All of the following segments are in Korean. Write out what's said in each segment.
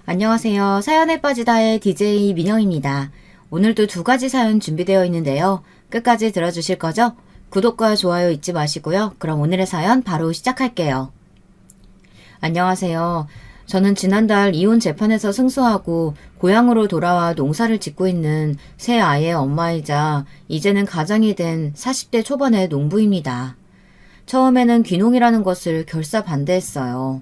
안녕하세요. 사연에 빠지다의 DJ 민영입니다. 오늘도 두 가지 사연 준비되어 있는데요. 끝까지 들어주실 거죠? 구독과 좋아요 잊지 마시고요. 그럼 오늘의 사연 바로 시작할게요. 안녕하세요. 저는 지난달 이혼 재판에서 승소하고 고향으로 돌아와 농사를 짓고 있는 새 아이의 엄마이자 이제는 가장이 된 40대 초반의 농부입니다. 처음에는 귀농이라는 것을 결사 반대했어요.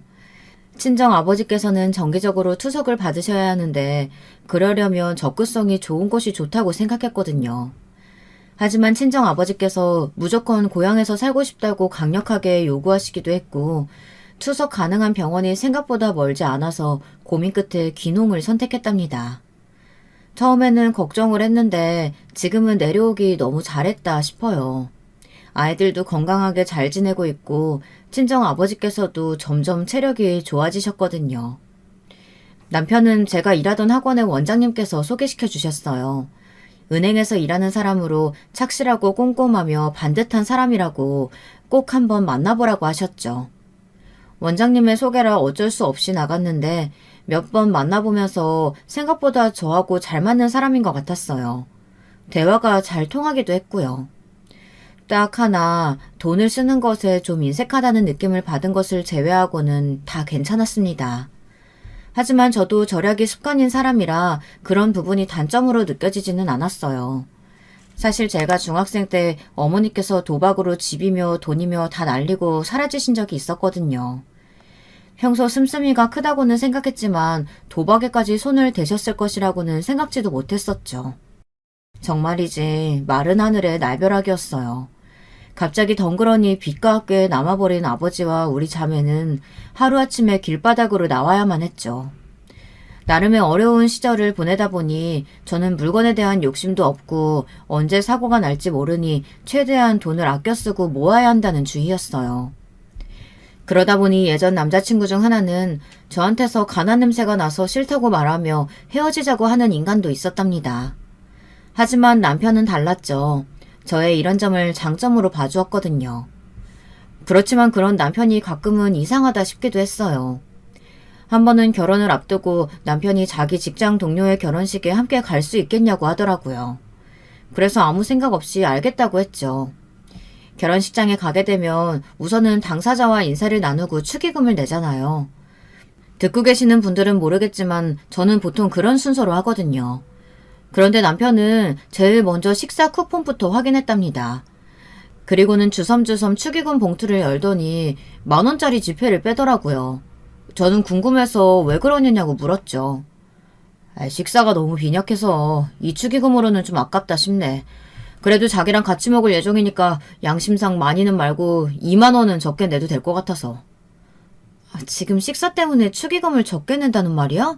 친정 아버지께서는 정기적으로 투석을 받으셔야 하는데 그러려면 접근성이 좋은 곳이 좋다고 생각했거든요. 하지만 친정 아버지께서 무조건 고향에서 살고 싶다고 강력하게 요구하시기도 했고 투석 가능한 병원이 생각보다 멀지 않아서 고민 끝에 귀농을 선택했답니다. 처음에는 걱정을 했는데 지금은 내려오기 너무 잘했다 싶어요. 아이들도 건강하게 잘 지내고 있고 친정 아버지께서도 점점 체력이 좋아지셨거든요. 남편은 제가 일하던 학원의 원장님께서 소개시켜 주셨어요. 은행에서 일하는 사람으로 착실하고 꼼꼼하며 반듯한 사람이라고 꼭 한번 만나보라고 하셨죠. 원장님의 소개라 어쩔 수 없이 나갔는데 몇 번 만나보면서 생각보다 저하고 잘 맞는 사람인 것 같았어요. 대화가 잘 통하기도 했고요. 딱 하나 돈을 쓰는 것에 좀 인색하다는 느낌을 받은 것을 제외하고는 다 괜찮았습니다. 하지만 저도 절약이 습관인 사람이라 그런 부분이 단점으로 느껴지지는 않았어요. 사실 제가 중학생 때 어머니께서 도박으로 집이며 돈이며 다 날리고 사라지신 적이 있었거든요. 평소 씀씀이가 크다고는 생각했지만 도박에까지 손을 대셨을 것이라고는 생각지도 못했었죠. 정말이지 마른 하늘의 날벼락이었어요. 갑자기 덩그러니 빚과 학교에 남아버린 아버지와 우리 자매는 하루아침에 길바닥으로 나와야만 했죠. 나름의 어려운 시절을 보내다 보니 저는 물건에 대한 욕심도 없고 언제 사고가 날지 모르니 최대한 돈을 아껴 쓰고 모아야 한다는 주의였어요. 그러다 보니 예전 남자친구 중 하나는 저한테서 가난 냄새가 나서 싫다고 말하며 헤어지자고 하는 인간도 있었답니다. 하지만 남편은 달랐죠. 저의 이런 점을 장점으로 봐주었거든요. 그렇지만 그런 남편이 가끔은 이상하다 싶기도 했어요. 한 번은 결혼을 앞두고 남편이 자기 직장 동료의 결혼식에 함께 갈 수 있겠냐고 하더라고요. 그래서 아무 생각 없이 알겠다고 했죠. 결혼식장에 가게 되면 우선은 당사자와 인사를 나누고 축의금을 내잖아요. 듣고 계시는 분들은 모르겠지만 저는 보통 그런 순서로 하거든요. 그런데 남편은 제일 먼저 식사 쿠폰부터 확인했답니다. 그리고는 주섬주섬 축의금 봉투를 열더니 10,000원짜리 지폐를 빼더라고요. 저는 궁금해서 왜 그러느냐고 물었죠. 식사가 너무 빈약해서 이 축의금으로는 좀 아깝다 싶네. 그래도 자기랑 같이 먹을 예정이니까 양심상 많이는 말고 20,000원은 적게 내도 될 것 같아서. 지금 식사 때문에 축의금을 적게 낸다는 말이야?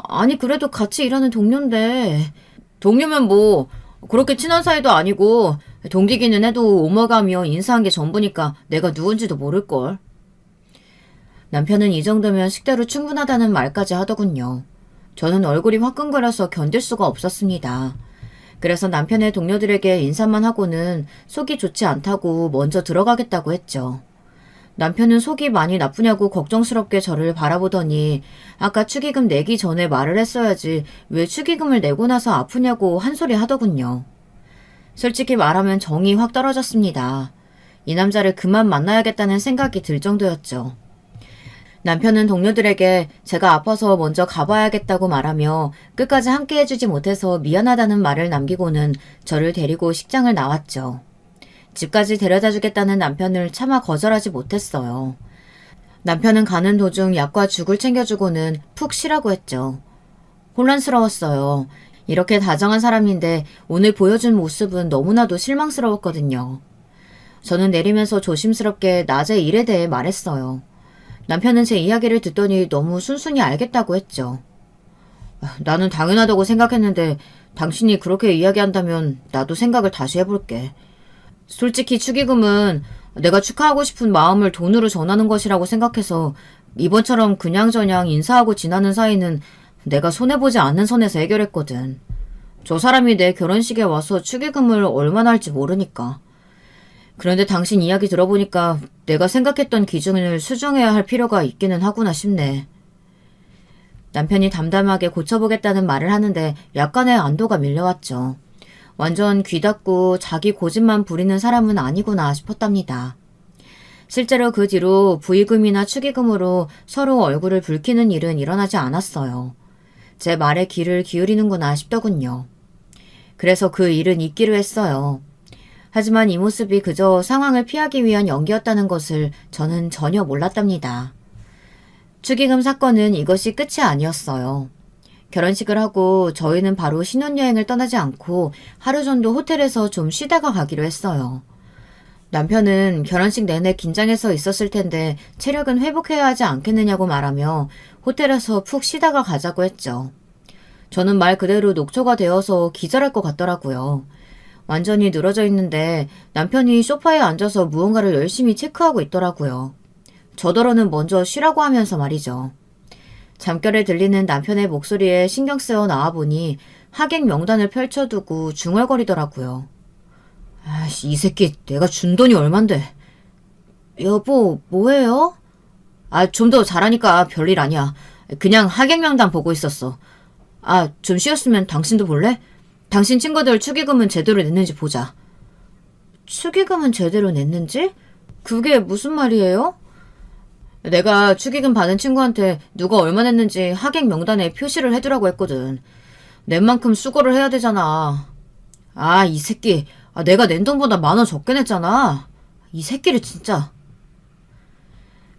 아니 그래도 같이 일하는 동료인데. 동료면 뭐 그렇게 친한 사이도 아니고 동기기는 해도 오머가며 인사한 게 전부니까 내가 누군지도 모를걸. 남편은 이 정도면 식대로 충분하다는 말까지 하더군요. 저는 얼굴이 화끈거려서 견딜 수가 없었습니다. 그래서 남편의 동료들에게 인사만 하고는 속이 좋지 않다고 먼저 들어가겠다고 했죠. 남편은 속이 많이 나쁘냐고 걱정스럽게 저를 바라보더니 아까 축의금 내기 전에 말을 했어야지 왜 축의금을 내고 나서 아프냐고 한 소리 하더군요. 솔직히 말하면 정이 확 떨어졌습니다. 이 남자를 그만 만나야겠다는 생각이 들 정도였죠. 남편은 동료들에게 제가 아파서 먼저 가봐야겠다고 말하며 끝까지 함께 해주지 못해서 미안하다는 말을 남기고는 저를 데리고 식장을 나왔죠. 집까지 데려다 주겠다는 남편을 차마 거절하지 못했어요. 남편은 가는 도중 약과 죽을 챙겨주고는 푹 쉬라고 했죠. 혼란스러웠어요. 이렇게 다정한 사람인데 오늘 보여준 모습은 너무나도 실망스러웠거든요. 저는 내리면서 조심스럽게 낮의 일에 대해 말했어요. 남편은 제 이야기를 듣더니 너무 순순히 알겠다고 했죠. 나는 당연하다고 생각했는데 당신이 그렇게 이야기한다면 나도 생각을 다시 해볼게. 솔직히 축의금은 내가 축하하고 싶은 마음을 돈으로 전하는 것이라고 생각해서 이번처럼 그냥저냥 인사하고 지나는 사이는 내가 손해보지 않는 선에서 해결했거든. 저 사람이 내 결혼식에 와서 축의금을 얼마나 할지 모르니까. 그런데 당신 이야기 들어보니까 내가 생각했던 기준을 수정해야 할 필요가 있기는 하구나 싶네. 남편이 담담하게 고쳐보겠다는 말을 하는데 약간의 안도가 밀려왔죠. 완전 귀 닫고 자기 고집만 부리는 사람은 아니구나 싶었답니다. 실제로 그 뒤로 부의금이나 축의금으로 서로 얼굴을 붉히는 일은 일어나지 않았어요. 제 말에 귀를 기울이는구나 싶더군요. 그래서 그 일은 잊기로 했어요. 하지만 이 모습이 그저 상황을 피하기 위한 연기였다는 것을 저는 전혀 몰랐답니다. 축의금 사건은 이것이 끝이 아니었어요. 결혼식을 하고 저희는 바로 신혼여행을 떠나지 않고 하루 정도 호텔에서 좀 쉬다가 가기로 했어요. 남편은 결혼식 내내 긴장해서 있었을 텐데 체력은 회복해야 하지 않겠느냐고 말하며 호텔에서 푹 쉬다가 가자고 했죠. 저는 말 그대로 녹초가 되어서 기절할 것 같더라고요. 완전히 늘어져 있는데 남편이 소파에 앉아서 무언가를 열심히 체크하고 있더라고요. 저더러는 먼저 쉬라고 하면서 말이죠. 잠결에 들리는 남편의 목소리에 신경 쓰여 나와보니 하객 명단을 펼쳐두고 중얼거리더라고요. 아이씨, 이 새끼 내가 준 돈이 얼만데. 여보, 뭐해요? 좀 더 잘하니까 별일 아니야. 그냥 하객 명단 보고 있었어. 좀 쉬었으면 당신도 볼래? 당신 친구들 축의금은 제대로 냈는지 보자. 축의금은 제대로 냈는지? 그게 무슨 말이에요? 내가 축의금 받은 친구한테 누가 얼마 냈는지 하객 명단에 표시를 해두라고 했거든. 낸 만큼 수고를 해야 되잖아. 이 새끼. 내가 낸 돈보다 10,000원 적게 냈잖아. 이 새끼를 진짜.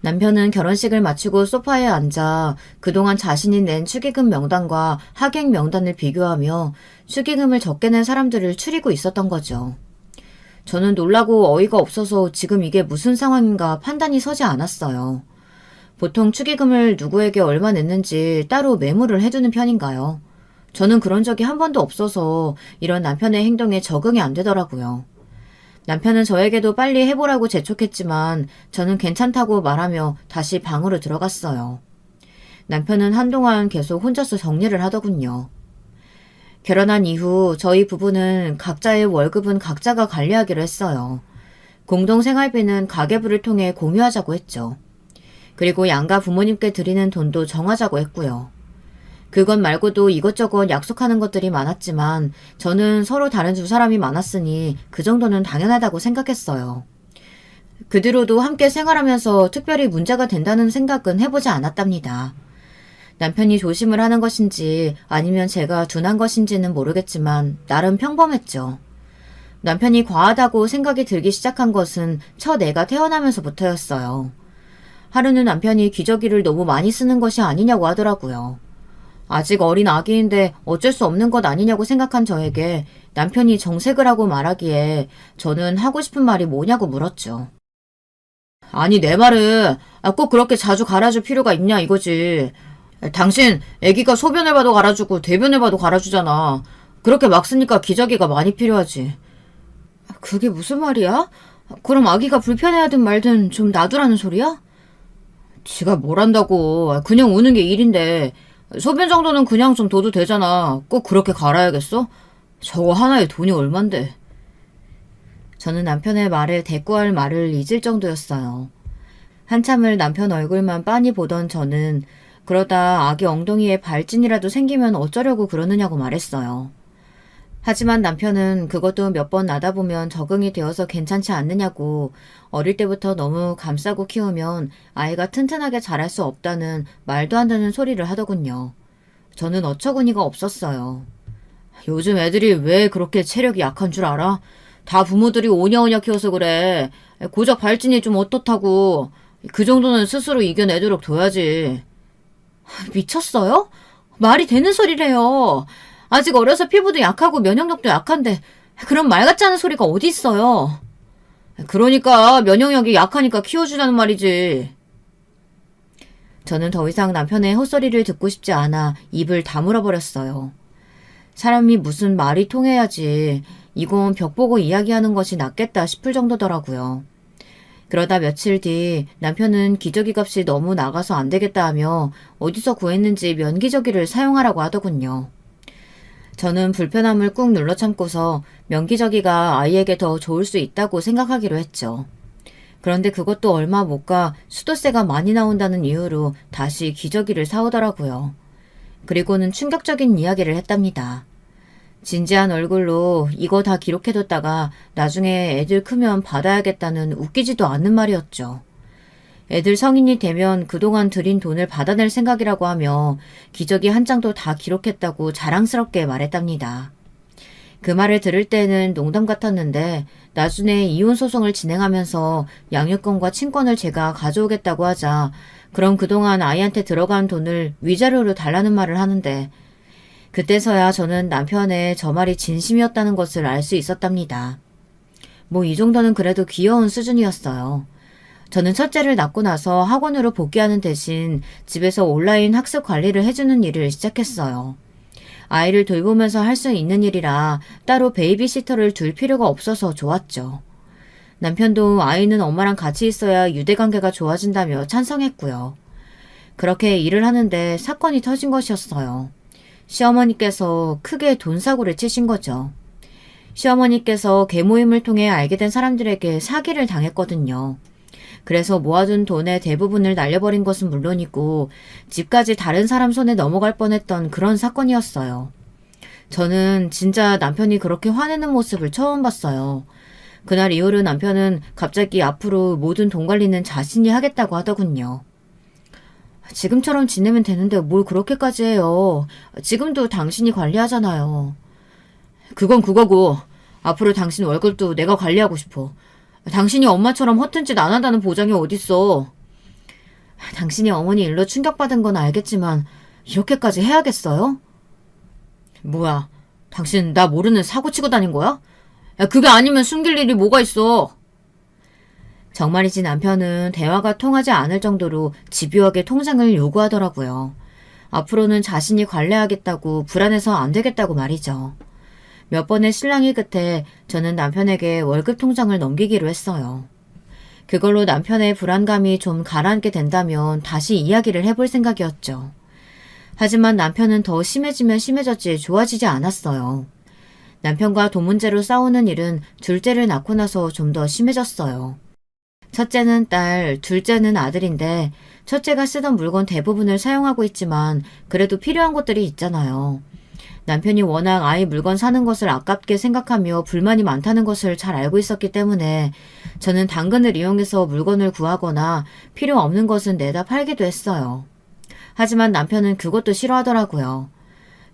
남편은 결혼식을 마치고 소파에 앉아 그동안 자신이 낸 축의금 명단과 하객 명단을 비교하며 축의금을 적게 낸 사람들을 추리고 있었던 거죠. 저는 놀라고 어이가 없어서 지금 이게 무슨 상황인가 판단이 서지 않았어요. 보통 축의금을 누구에게 얼마 냈는지 따로 메모를 해두는 편인가요? 저는 그런 적이 한 번도 없어서 이런 남편의 행동에 적응이 안 되더라고요. 남편은 저에게도 빨리 해보라고 재촉했지만 저는 괜찮다고 말하며 다시 방으로 들어갔어요. 남편은 한동안 계속 혼자서 정리를 하더군요. 결혼한 이후 저희 부부는 각자의 월급은 각자가 관리하기로 했어요. 공동생활비는 가계부를 통해 공유하자고 했죠. 그리고 양가 부모님께 드리는 돈도 정하자고 했고요. 그것 말고도 이것저것 약속하는 것들이 많았지만 저는 서로 다른 두 사람이 많았으니 그 정도는 당연하다고 생각했어요. 그 뒤로도 함께 생활하면서 특별히 문제가 된다는 생각은 해보지 않았답니다. 남편이 조심을 하는 것인지 아니면 제가 둔한 것인지는 모르겠지만 나름 평범했죠. 남편이 과하다고 생각이 들기 시작한 것은 첫 애가 태어나면서부터였어요. 하루는 남편이 기저귀를 너무 많이 쓰는 것이 아니냐고 하더라고요. 아직 어린 아기인데 어쩔 수 없는 것 아니냐고 생각한 저에게 남편이 정색을 하고 말하기에 저는 하고 싶은 말이 뭐냐고 물었죠. 아니 내 말은 꼭 그렇게 자주 갈아줄 필요가 있냐 이거지. 당신 아기가 소변을 봐도 갈아주고 대변을 봐도 갈아주잖아. 그렇게 막 쓰니까 기저귀가 많이 필요하지. 그게 무슨 말이야? 그럼 아기가 불편해하든 말든 좀 놔두라는 소리야? 지가 뭘 한다고. 그냥 우는 게 일인데 소변 정도는 그냥 좀 둬도 되잖아. 꼭 그렇게 갈아야겠어? 저거 하나에 돈이 얼만데. 저는 남편의 말에 대꾸할 말을 잊을 정도였어요. 한참을 남편 얼굴만 빤히 보던 저는 그러다 아기 엉덩이에 발진이라도 생기면 어쩌려고 그러느냐고 말했어요. 하지만 남편은 그것도 몇 번 나다 보면 적응이 되어서 괜찮지 않느냐고 어릴 때부터 너무 감싸고 키우면 아이가 튼튼하게 자랄 수 없다는 말도 안 되는 소리를 하더군요. 저는 어처구니가 없었어요. 요즘 애들이 왜 그렇게 체력이 약한 줄 알아? 다 부모들이 오냐오냐 키워서 그래. 고작 발진이 좀 어떻다고. 그 정도는 스스로 이겨내도록 둬야지. 미쳤어요? 말이 되는 소리래요. 아직 어려서 피부도 약하고 면역력도 약한데 그런 말 같지 않은 소리가 어디 있어요. 그러니까 면역력이 약하니까 키워주자는 말이지. 저는 더 이상 남편의 헛소리를 듣고 싶지 않아 입을 다물어 버렸어요. 사람이 무슨 말이 통해야지 이건 벽 보고 이야기하는 것이 낫겠다 싶을 정도더라고요. 그러다 며칠 뒤 남편은 기저귀 값이 너무 나가서 안 되겠다 하며 어디서 구했는지 면기저귀를 사용하라고 하더군요. 저는 불편함을 꾹 눌러 참고서 면기저귀가 아이에게 더 좋을 수 있다고 생각하기로 했죠. 그런데 그것도 얼마 못 가 수도세가 많이 나온다는 이유로 다시 기저귀를 사오더라고요. 그리고는 충격적인 이야기를 했답니다. 진지한 얼굴로 이거 다 기록해뒀다가 나중에 애들 크면 받아야겠다는 웃기지도 않는 말이었죠. 애들 성인이 되면 그동안 들인 돈을 받아낼 생각이라고 하며 기저귀 한 장도 다 기록했다고 자랑스럽게 말했답니다. 그 말을 들을 때는 농담 같았는데 나중에 이혼 소송을 진행하면서 양육권과 친권을 제가 가져오겠다고 하자 그럼 그동안 아이한테 들어간 돈을 위자료로 달라는 말을 하는데 그때서야 저는 남편의 저 말이 진심이었다는 것을 알 수 있었답니다. 뭐 이 정도는 그래도 귀여운 수준이었어요. 저는 첫째를 낳고 나서 학원으로 복귀하는 대신 집에서 온라인 학습 관리를 해주는 일을 시작했어요. 아이를 돌보면서 할 수 있는 일이라 따로 베이비시터를 둘 필요가 없어서 좋았죠. 남편도 아이는 엄마랑 같이 있어야 유대관계가 좋아진다며 찬성했고요. 그렇게 일을 하는데 사건이 터진 것이었어요. 시어머니께서 크게 돈 사고를 치신 거죠. 시어머니께서 계모임을 통해 알게 된 사람들에게 사기를 당했거든요. 그래서 모아둔 돈의 대부분을 날려버린 것은 물론이고 집까지 다른 사람 손에 넘어갈 뻔했던 그런 사건이었어요. 저는 진짜 남편이 그렇게 화내는 모습을 처음 봤어요. 그날 이후로 남편은 갑자기 앞으로 모든 돈 관리는 자신이 하겠다고 하더군요. 지금처럼 지내면 되는데 뭘 그렇게까지 해요. 지금도 당신이 관리하잖아요. 그건 그거고 앞으로 당신 월급도 내가 관리하고 싶어. 당신이 엄마처럼 허튼 짓 안 한다는 보장이 어딨어. 당신이 어머니 일로 충격받은 건 알겠지만 이렇게까지 해야겠어요? 뭐야, 당신 나 모르는 사고 치고 다닌 거야? 야, 그게 아니면 숨길 일이 뭐가 있어. 정말이지 남편은 대화가 통하지 않을 정도로 집요하게 통장을 요구하더라고요. 앞으로는 자신이 관리하겠다고 불안해서 안 되겠다고 말이죠. 몇 번의 실랑이 끝에 저는 남편에게 월급 통장을 넘기기로 했어요. 그걸로 남편의 불안감이 좀 가라앉게 된다면 다시 이야기를 해볼 생각이었죠. 하지만 남편은 더 심해지면 심해졌지 좋아지지 않았어요. 남편과 돈 문제로 싸우는 일은 둘째를 낳고 나서 좀 더 심해졌어요. 첫째는 딸, 둘째는 아들인데 첫째가 쓰던 물건 대부분을 사용하고 있지만 그래도 필요한 것들이 있잖아요. 남편이 워낙 아이 물건 사는 것을 아깝게 생각하며 불만이 많다는 것을 잘 알고 있었기 때문에 저는 당근을 이용해서 물건을 구하거나 필요 없는 것은 내다 팔기도 했어요. 하지만 남편은 그것도 싫어하더라고요.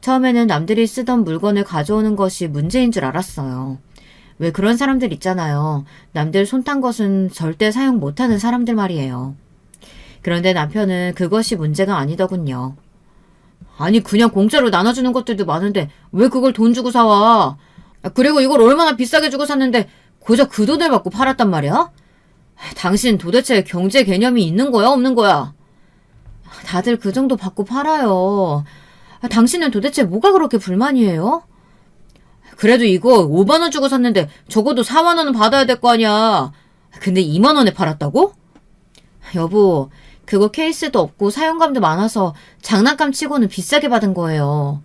처음에는 남들이 쓰던 물건을 가져오는 것이 문제인 줄 알았어요. 왜 그런 사람들 있잖아요. 남들 손 탄 것은 절대 사용 못하는 사람들 말이에요. 그런데 남편은 그것이 문제가 아니더군요. 아니 그냥 공짜로 나눠주는 것들도 많은데 왜 그걸 돈 주고 사와? 그리고 이걸 얼마나 비싸게 주고 샀는데 고작 그 돈을 받고 팔았단 말이야? 당신 도대체 경제 개념이 있는 거야 없는 거야? 다들 그 정도 받고 팔아요. 당신은 도대체 뭐가 그렇게 불만이에요? 그래도 이거 5만 원 주고 샀는데 적어도 4만 원은 받아야 될 거 아니야. 근데 2만 원에 팔았다고? 여보, 그거 케이스도 없고 사용감도 많아서 장난감 치고는 비싸게 받은 거예요.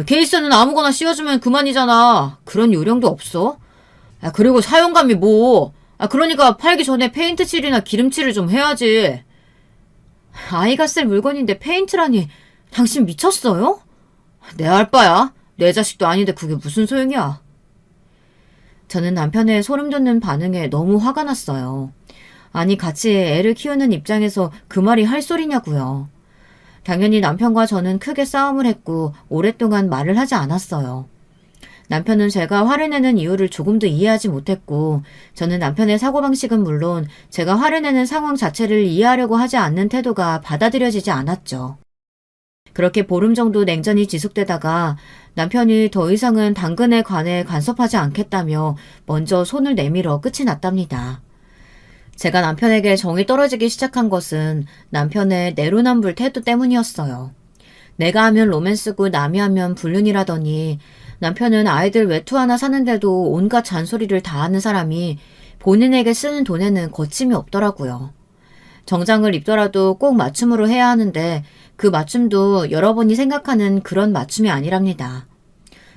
케이스는 아무거나 씌워주면 그만이잖아. 그런 요령도 없어. 그리고 사용감이 뭐. 그러니까 팔기 전에 페인트 칠이나 기름칠을 좀 해야지. 아이가 쓸 물건인데 페인트라니. 당신 미쳤어요? 내 알바야. 내 자식도 아닌데 그게 무슨 소용이야. 저는 남편의 소름 돋는 반응에 너무 화가 났어요. 아니 같이 애를 키우는 입장에서 그 말이 할 소리냐고요. 당연히 남편과 저는 크게 싸움을 했고 오랫동안 말을 하지 않았어요. 남편은 제가 화를 내는 이유를 조금도 이해하지 못했고 저는 남편의 사고방식은 물론 제가 화를 내는 상황 자체를 이해하려고 하지 않는 태도가 받아들여지지 않았죠. 그렇게 보름 정도 냉전이 지속되다가 남편이 더 이상은 당근에 관해 간섭하지 않겠다며 먼저 손을 내밀어 끝이 났답니다. 제가 남편에게 정이 떨어지기 시작한 것은 남편의 내로남불 태도 때문이었어요. 내가 하면 로맨스고 남이 하면 불륜이라더니 남편은 아이들 외투 하나 사는데도 온갖 잔소리를 다 하는 사람이 본인에게 쓰는 돈에는 거침이 없더라고요. 정장을 입더라도 꼭 맞춤으로 해야 하는데 그 맞춤도 여러분이 생각하는 그런 맞춤이 아니랍니다.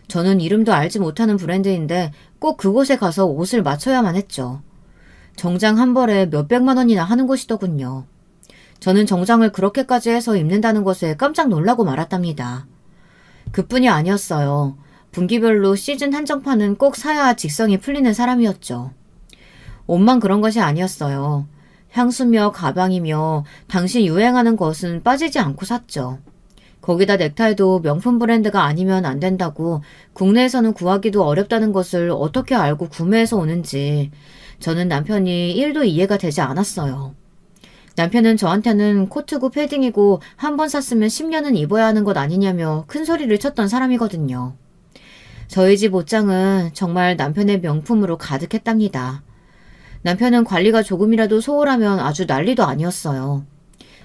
저는 이름도 알지 못하는 브랜드인데 꼭 그곳에 가서 옷을 맞춰야만 했죠. 정장 한 벌에 몇백만 원이나 하는 곳이더군요. 저는 정장을 그렇게까지 해서 입는다는 것에 깜짝 놀라고 말았답니다. 그뿐이 아니었어요. 분기별로 시즌 한정판은 꼭 사야 직성이 풀리는 사람이었죠. 옷만 그런 것이 아니었어요. 향수며 가방이며 당시 유행하는 것은 빠지지 않고 샀죠. 거기다 넥타이도 명품 브랜드가 아니면 안 된다고 국내에서는 구하기도 어렵다는 것을 어떻게 알고 구매해서 오는지 저는 남편이 1도 이해가 되지 않았어요. 남편은 저한테는 코트고 패딩이고 한 번 샀으면 10년은 입어야 하는 것 아니냐며 큰 소리를 쳤던 사람이거든요. 저희 집 옷장은 정말 남편의 명품으로 가득했답니다. 남편은 관리가 조금이라도 소홀하면 아주 난리도 아니었어요.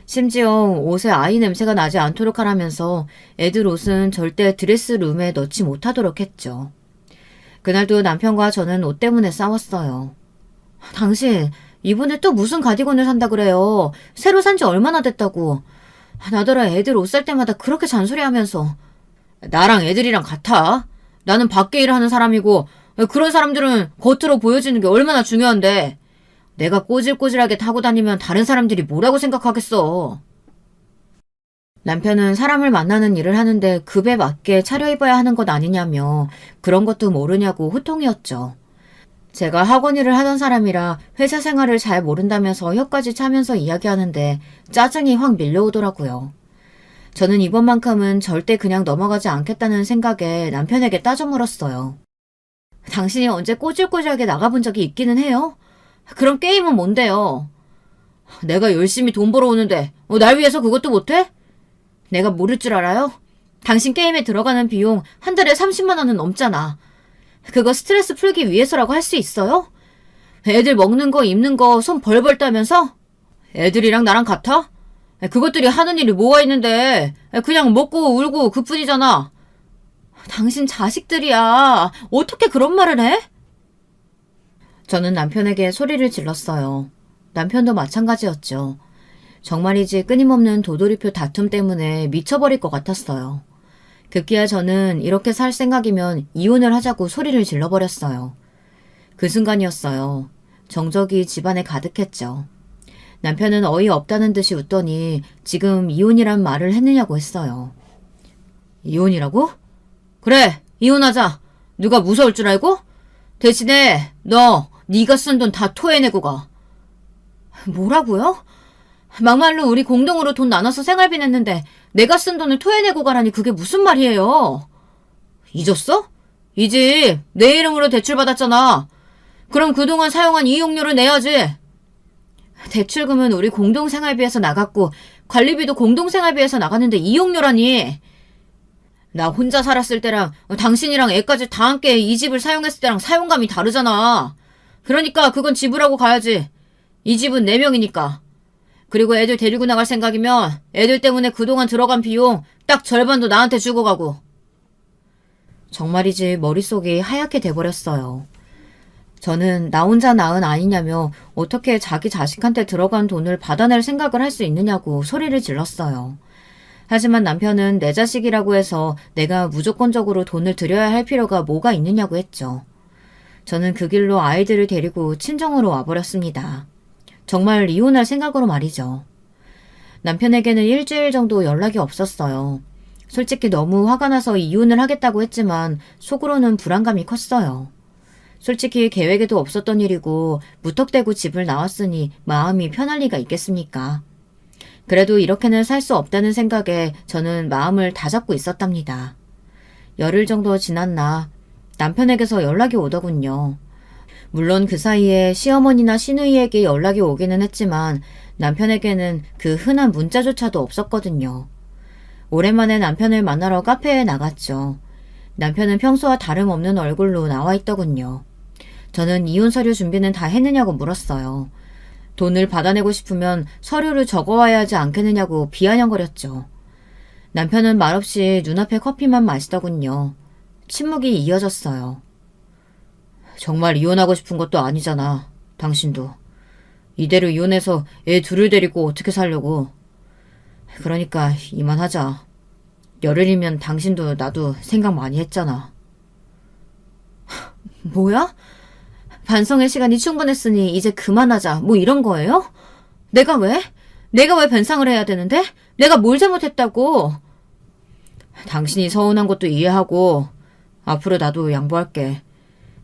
심지어 옷에 아이 냄새가 나지 않도록 하라면서 애들 옷은 절대 드레스룸에 넣지 못하도록 했죠. 그날도 남편과 저는 옷 때문에 싸웠어요. 당신 이번에 또 무슨 가디건을 산다 그래요. 새로 산지 얼마나 됐다고. 나더러 애들 옷 살 때마다 그렇게 잔소리하면서. 나랑 애들이랑 같아? 나는 밖에 일하는 사람이고 그런 사람들은 겉으로 보여지는 게 얼마나 중요한데. 내가 꼬질꼬질하게 타고 다니면 다른 사람들이 뭐라고 생각하겠어. 남편은 사람을 만나는 일을 하는데 급에 맞게 차려입어야 하는 것 아니냐며 그런 것도 모르냐고 호통이었죠. 제가 학원 일을 하던 사람이라 회사 생활을 잘 모른다면서 혀까지 차면서 이야기하는데 짜증이 확 밀려오더라고요. 저는 이번만큼은 절대 그냥 넘어가지 않겠다는 생각에 남편에게 따져 물었어요. 당신이 언제 꼬질꼬질하게 나가본 적이 있기는 해요? 그럼 게임은 뭔데요? 내가 열심히 돈 벌어오는데 날 위해서 그것도 못해? 내가 모를 줄 알아요? 당신 게임에 들어가는 비용 한 달에 30만 원은 넘잖아. 그거 스트레스 풀기 위해서라고 할 수 있어요? 애들 먹는 거 입는 거 손 벌벌 따면서? 애들이랑 나랑 같아? 그것들이 하는 일이 뭐가 있는데 그냥 먹고 울고 그뿐이잖아. 당신 자식들이야. 어떻게 그런 말을 해? 저는 남편에게 소리를 질렀어요. 남편도 마찬가지였죠. 정말이지 끊임없는 도돌이표 다툼 때문에 미쳐버릴 것 같았어요. 급기야 저는 이렇게 살 생각이면 이혼을 하자고 소리를 질러버렸어요. 그 순간이었어요. 정적이 집안에 가득했죠. 남편은 어이없다는 듯이 웃더니 지금 이혼이란 말을 했느냐고 했어요. 이혼이라고? 그래, 이혼하자. 누가 무서울 줄 알고? 대신에 네가 쓴 돈 다 토해내고 가. 뭐라고요? 막말로 우리 공동으로 돈 나눠서 생활비 냈는데 내가 쓴 돈을 토해내고 가라니 그게 무슨 말이에요? 잊었어? 이 집 내 이름으로 대출받았잖아. 그럼 그동안 사용한 이용료를 내야지. 대출금은 우리 공동생활비에서 나갔고 관리비도 공동생활비에서 나갔는데 이용료라니. 나 혼자 살았을 때랑 당신이랑 애까지 다 함께 이 집을 사용했을 때랑 사용감이 다르잖아. 그러니까 그건 지불하고 가야지. 이 집은 4명이니까. 그리고 애들 데리고 나갈 생각이면 애들 때문에 그동안 들어간 비용 딱 절반도 나한테 주고 가고. 정말이지 머릿속이 하얗게 돼버렸어요. 저는 나 혼자 낳은 아이냐며 어떻게 자기 자식한테 들어간 돈을 받아낼 생각을 할 수 있느냐고 소리를 질렀어요. 하지만 남편은 내 자식이라고 해서 내가 무조건적으로 돈을 들여야 할 필요가 뭐가 있느냐고 했죠. 저는 그 길로 아이들을 데리고 친정으로 와버렸습니다. 정말 이혼할 생각으로 말이죠. 남편에게는 일주일 정도 연락이 없었어요. 솔직히 너무 화가 나서 이혼을 하겠다고 했지만 속으로는 불안감이 컸어요. 솔직히 계획에도 없었던 일이고 무턱대고 집을 나왔으니 마음이 편할 리가 있겠습니까? 그래도 이렇게는 살 수 없다는 생각에 저는 마음을 다잡고 있었답니다. 열흘 정도 지났나 남편에게서 연락이 오더군요. 물론 그 사이에 시어머니나 시누이에게 연락이 오기는 했지만 남편에게는 그 흔한 문자조차도 없었거든요. 오랜만에 남편을 만나러 카페에 나갔죠. 남편은 평소와 다름없는 얼굴로 나와 있더군요. 저는 이혼 서류 준비는 다 했느냐고 물었어요. 돈을 받아내고 싶으면 서류를 적어와야 하지 않겠느냐고 비아냥거렸죠. 남편은 말없이 눈앞에 커피만 마시더군요. 침묵이 이어졌어요. 정말 이혼하고 싶은 것도 아니잖아. 당신도. 이대로 이혼해서 애 둘을 데리고 어떻게 살려고. 그러니까 이만하자. 열흘이면 당신도 나도 생각 많이 했잖아. 뭐야? 반성의 시간이 충분했으니 이제 그만하자. 뭐 이런 거예요? 내가 왜? 내가 왜 변상을 해야 되는데? 내가 뭘 잘못했다고? 당신이 서운한 것도 이해하고 앞으로 나도 양보할게.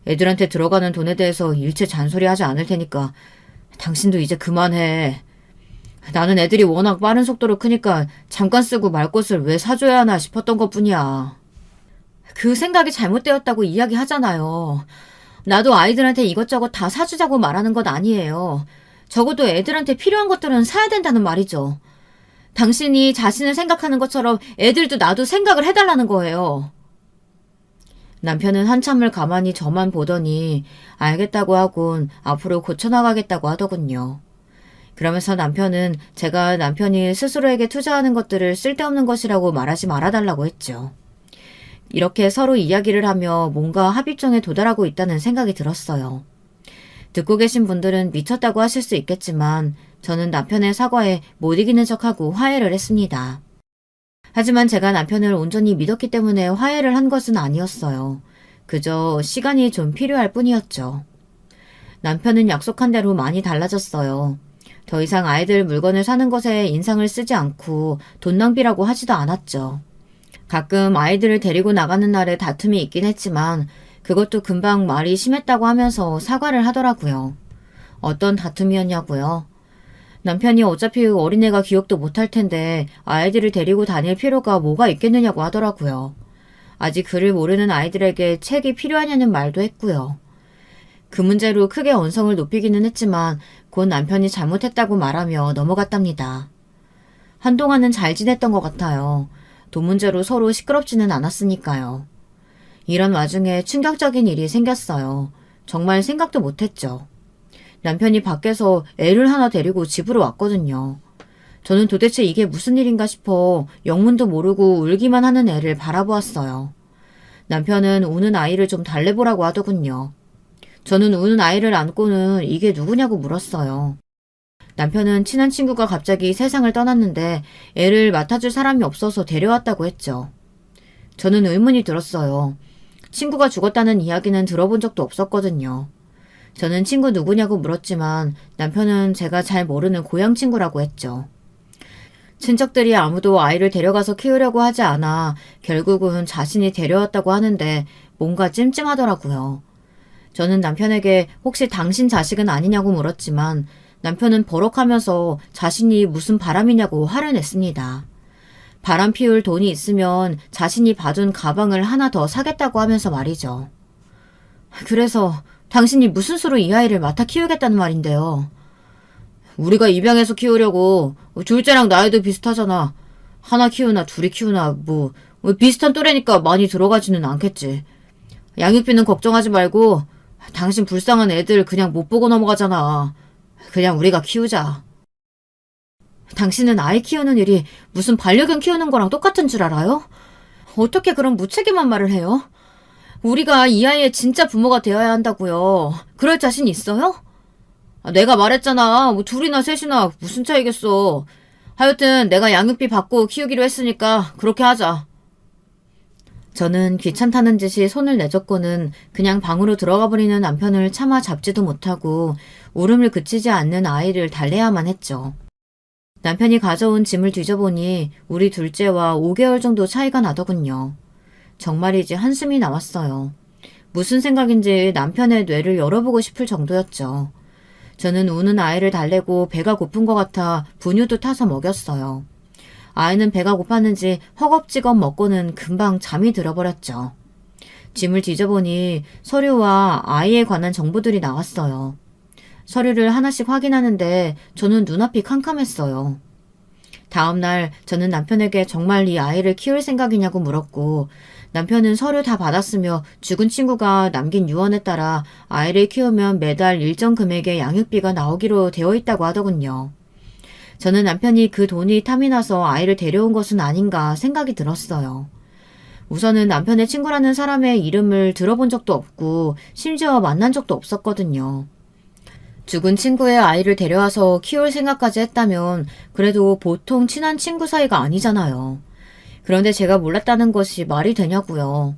애들한테 들어가는 돈에 대해서 일체 잔소리하지 않을 테니까 당신도 이제 그만해. 나는 애들이 워낙 빠른 속도로 크니까 잠깐 쓰고 말 것을 왜 사줘야 하나 싶었던 것뿐이야. 그 생각이 잘못되었다고 이야기하잖아요. 나도 아이들한테 이것저것 다 사주자고 말하는 건 아니에요. 적어도 애들한테 필요한 것들은 사야 된다는 말이죠. 당신이 자신을 생각하는 것처럼 애들도 나도 생각을 해달라는 거예요. 남편은 한참을 가만히 저만 보더니 알겠다고 하곤 앞으로 고쳐나가겠다고 하더군요. 그러면서 남편은 제가 남편이 스스로에게 투자하는 것들을 쓸데없는 것이라고 말하지 말아달라고 했죠. 이렇게 서로 이야기를 하며 뭔가 합의점에 도달하고 있다는 생각이 들었어요. 듣고 계신 분들은 미쳤다고 하실 수 있겠지만 저는 남편의 사과에 못 이기는 척하고 화해를 했습니다. 하지만 제가 남편을 온전히 믿었기 때문에 화해를 한 것은 아니었어요. 그저 시간이 좀 필요할 뿐이었죠. 남편은 약속한 대로 많이 달라졌어요. 더 이상 아이들 물건을 사는 것에 인상을 쓰지 않고 돈 낭비라고 하지도 않았죠. 가끔 아이들을 데리고 나가는 날에 다툼이 있긴 했지만 그것도 금방 말이 심했다고 하면서 사과를 하더라고요. 어떤 다툼이었냐고요? 남편이 어차피 어린애가 기억도 못할 텐데 아이들을 데리고 다닐 필요가 뭐가 있겠느냐고 하더라고요. 아직 글을 모르는 아이들에게 책이 필요하냐는 말도 했고요. 그 문제로 크게 언성을 높이기는 했지만 곧 남편이 잘못했다고 말하며 넘어갔답니다. 한동안은 잘 지냈던 것 같아요. 돈 문제로 서로 시끄럽지는 않았으니까요. 이런 와중에 충격적인 일이 생겼어요. 정말 생각도 못했죠. 남편이 밖에서 애를 하나 데리고 집으로 왔거든요. 저는 도대체 이게 무슨 일인가 싶어 영문도 모르고 울기만 하는 애를 바라보았어요. 남편은 우는 아이를 좀 달래보라고 하더군요. 저는 우는 아이를 안고는 이게 누구냐고 물었어요. 남편은 친한 친구가 갑자기 세상을 떠났는데 애를 맡아줄 사람이 없어서 데려왔다고 했죠. 저는 의문이 들었어요. 친구가 죽었다는 이야기는 들어본 적도 없었거든요. 저는 친구 누구냐고 물었지만 남편은 제가 잘 모르는 고향 친구라고 했죠. 친척들이 아무도 아이를 데려가서 키우려고 하지 않아 결국은 자신이 데려왔다고 하는데 뭔가 찜찜하더라고요. 저는 남편에게 혹시 당신 자식은 아니냐고 물었지만 남편은 버럭하면서 자신이 무슨 바람이냐고 화를 냈습니다. 바람 피울 돈이 있으면 자신이 봐둔 가방을 하나 더 사겠다고 하면서 말이죠. 그래서 당신이 무슨 수로 이 아이를 맡아 키우겠다는 말인데요. 우리가 입양해서 키우려고 둘째랑 나이도 비슷하잖아. 하나 키우나 둘이 키우나 뭐 비슷한 또래니까 많이 들어가지는 않겠지. 양육비는 걱정하지 말고 당신 불쌍한 애들 그냥 못 보고 넘어가잖아. 그냥 우리가 키우자. 당신은 아이 키우는 일이 무슨 반려견 키우는 거랑 똑같은 줄 알아요? 어떻게 그런 무책임한 말을 해요? 우리가 이 아이의 진짜 부모가 되어야 한다고요. 그럴 자신 있어요? 내가 말했잖아. 뭐 둘이나 셋이나 무슨 차이겠어. 하여튼 내가 양육비 받고 키우기로 했으니까 그렇게 하자. 저는 귀찮다는 듯이 손을 내줬고는 그냥 방으로 들어가 버리는 남편을 차마 잡지도 못하고 울음을 그치지 않는 아이를 달래야만 했죠. 남편이 가져온 짐을 뒤져보니 우리 둘째와 5개월 정도 차이가 나더군요. 정말이지 한숨이 나왔어요. 무슨 생각인지 남편의 뇌를 열어보고 싶을 정도였죠. 저는 우는 아이를 달래고 배가 고픈 것 같아 분유도 타서 먹였어요. 아이는 배가 고팠는지 허겁지겁 먹고는 금방 잠이 들어버렸죠. 짐을 뒤져보니 서류와 아이에 관한 정보들이 나왔어요. 서류를 하나씩 확인하는데 저는 눈앞이 캄캄했어요. 다음날 저는 남편에게 정말 이 아이를 키울 생각이냐고 물었고 남편은 서류 다 받았으며 죽은 친구가 남긴 유언에 따라 아이를 키우면 매달 일정 금액의 양육비가 나오기로 되어 있다고 하더군요. 저는 남편이 그 돈이 탐이 나서 아이를 데려온 것은 아닌가 생각이 들었어요. 우선은 남편의 친구라는 사람의 이름을 들어본 적도 없고 심지어 만난 적도 없었거든요. 죽은 친구의 아이를 데려와서 키울 생각까지 했다면 그래도 보통 친한 친구 사이가 아니잖아요. 그런데 제가 몰랐다는 것이 말이 되냐고요.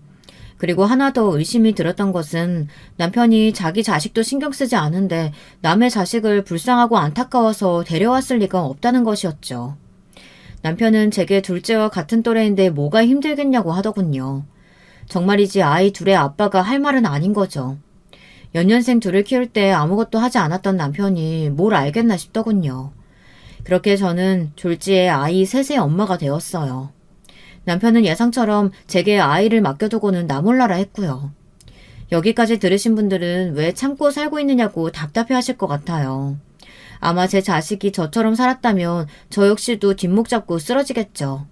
그리고 하나 더 의심이 들었던 것은 남편이 자기 자식도 신경 쓰지 않은데 남의 자식을 불쌍하고 안타까워서 데려왔을 리가 없다는 것이었죠. 남편은 제게 둘째와 같은 또래인데 뭐가 힘들겠냐고 하더군요. 정말이지 아이 둘의 아빠가 할 말은 아닌 거죠. 연년생 둘을 키울 때 아무것도 하지 않았던 남편이 뭘 알겠나 싶더군요. 그렇게 저는 졸지에 아이 셋의 엄마가 되었어요. 남편은 예상처럼 제게 아이를 맡겨두고는 나 몰라라 했고요. 여기까지 들으신 분들은 왜 참고 살고 있느냐고 답답해 하실 것 같아요. 아마 제 자식이 저처럼 살았다면 저 역시도 뒷목 잡고 쓰러지겠죠.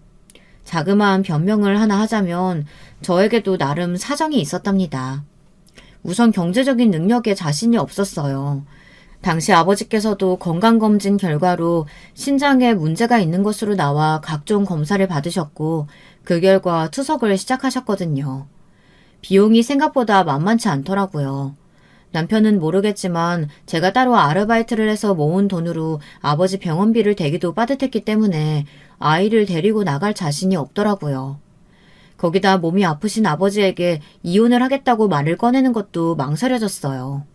자그마한 변명을 하나 하자면 저에게도 나름 사정이 있었답니다. 우선 경제적인 능력에 자신이 없었어요. 당시 아버지께서도 건강검진 결과로 신장에 문제가 있는 것으로 나와 각종 검사를 받으셨고 그 결과 투석을 시작하셨거든요. 비용이 생각보다 만만치 않더라고요. 남편은 모르겠지만 제가 따로 아르바이트를 해서 모은 돈으로 아버지 병원비를 대기도 빠듯했기 때문에 아이를 데리고 나갈 자신이 없더라고요. 거기다 몸이 아프신 아버지에게 이혼을 하겠다고 말을 꺼내는 것도 망설여졌어요.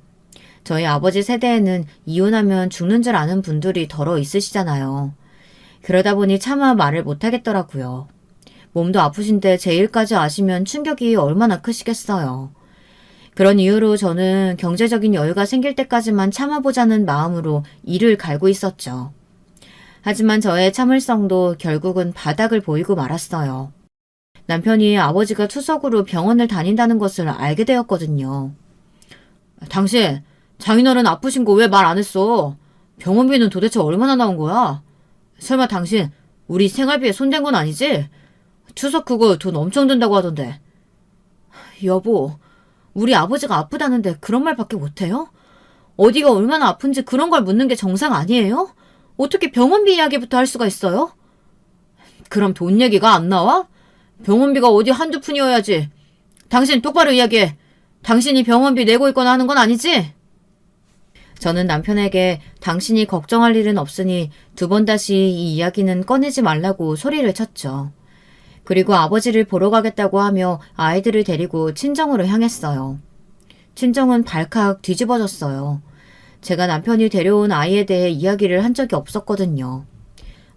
저희 아버지 세대에는 이혼하면 죽는 줄 아는 분들이 덜어 있으시잖아요. 그러다 보니 차마 말을 못하겠더라고요. 몸도 아프신데 제 일까지 아시면 충격이 얼마나 크시겠어요. 그런 이유로 저는 경제적인 여유가 생길 때까지만 참아보자는 마음으로 이를 갈고 있었죠. 하지만 저의 참을성도 결국은 바닥을 보이고 말았어요. 남편이 아버지가 투석으로 병원을 다닌다는 것을 알게 되었거든요. 당신, 장인어른 아프신 거 왜 말 안 했어? 병원비는 도대체 얼마나 나온 거야? 설마 당신 우리 생활비에 손댄 건 아니지? 추석 그거 돈 엄청 든다고 하던데. 여보, 우리 아버지가 아프다는데 그런 말밖에 못해요? 어디가 얼마나 아픈지 그런 걸 묻는 게 정상 아니에요? 어떻게 병원비 이야기부터 할 수가 있어요? 그럼 돈 얘기가 안 나와? 병원비가 어디 한두 푼이어야지. 당신 똑바로 이야기해. 당신이 병원비 내고 있거나 하는 건 아니지? 저는 남편에게 당신이 걱정할 일은 없으니 두 번 다시 이 이야기는 꺼내지 말라고 소리를 쳤죠. 그리고 아버지를 보러 가겠다고 하며 아이들을 데리고 친정으로 향했어요. 친정은 발칵 뒤집어졌어요. 제가 남편이 데려온 아이에 대해 이야기를 한 적이 없었거든요.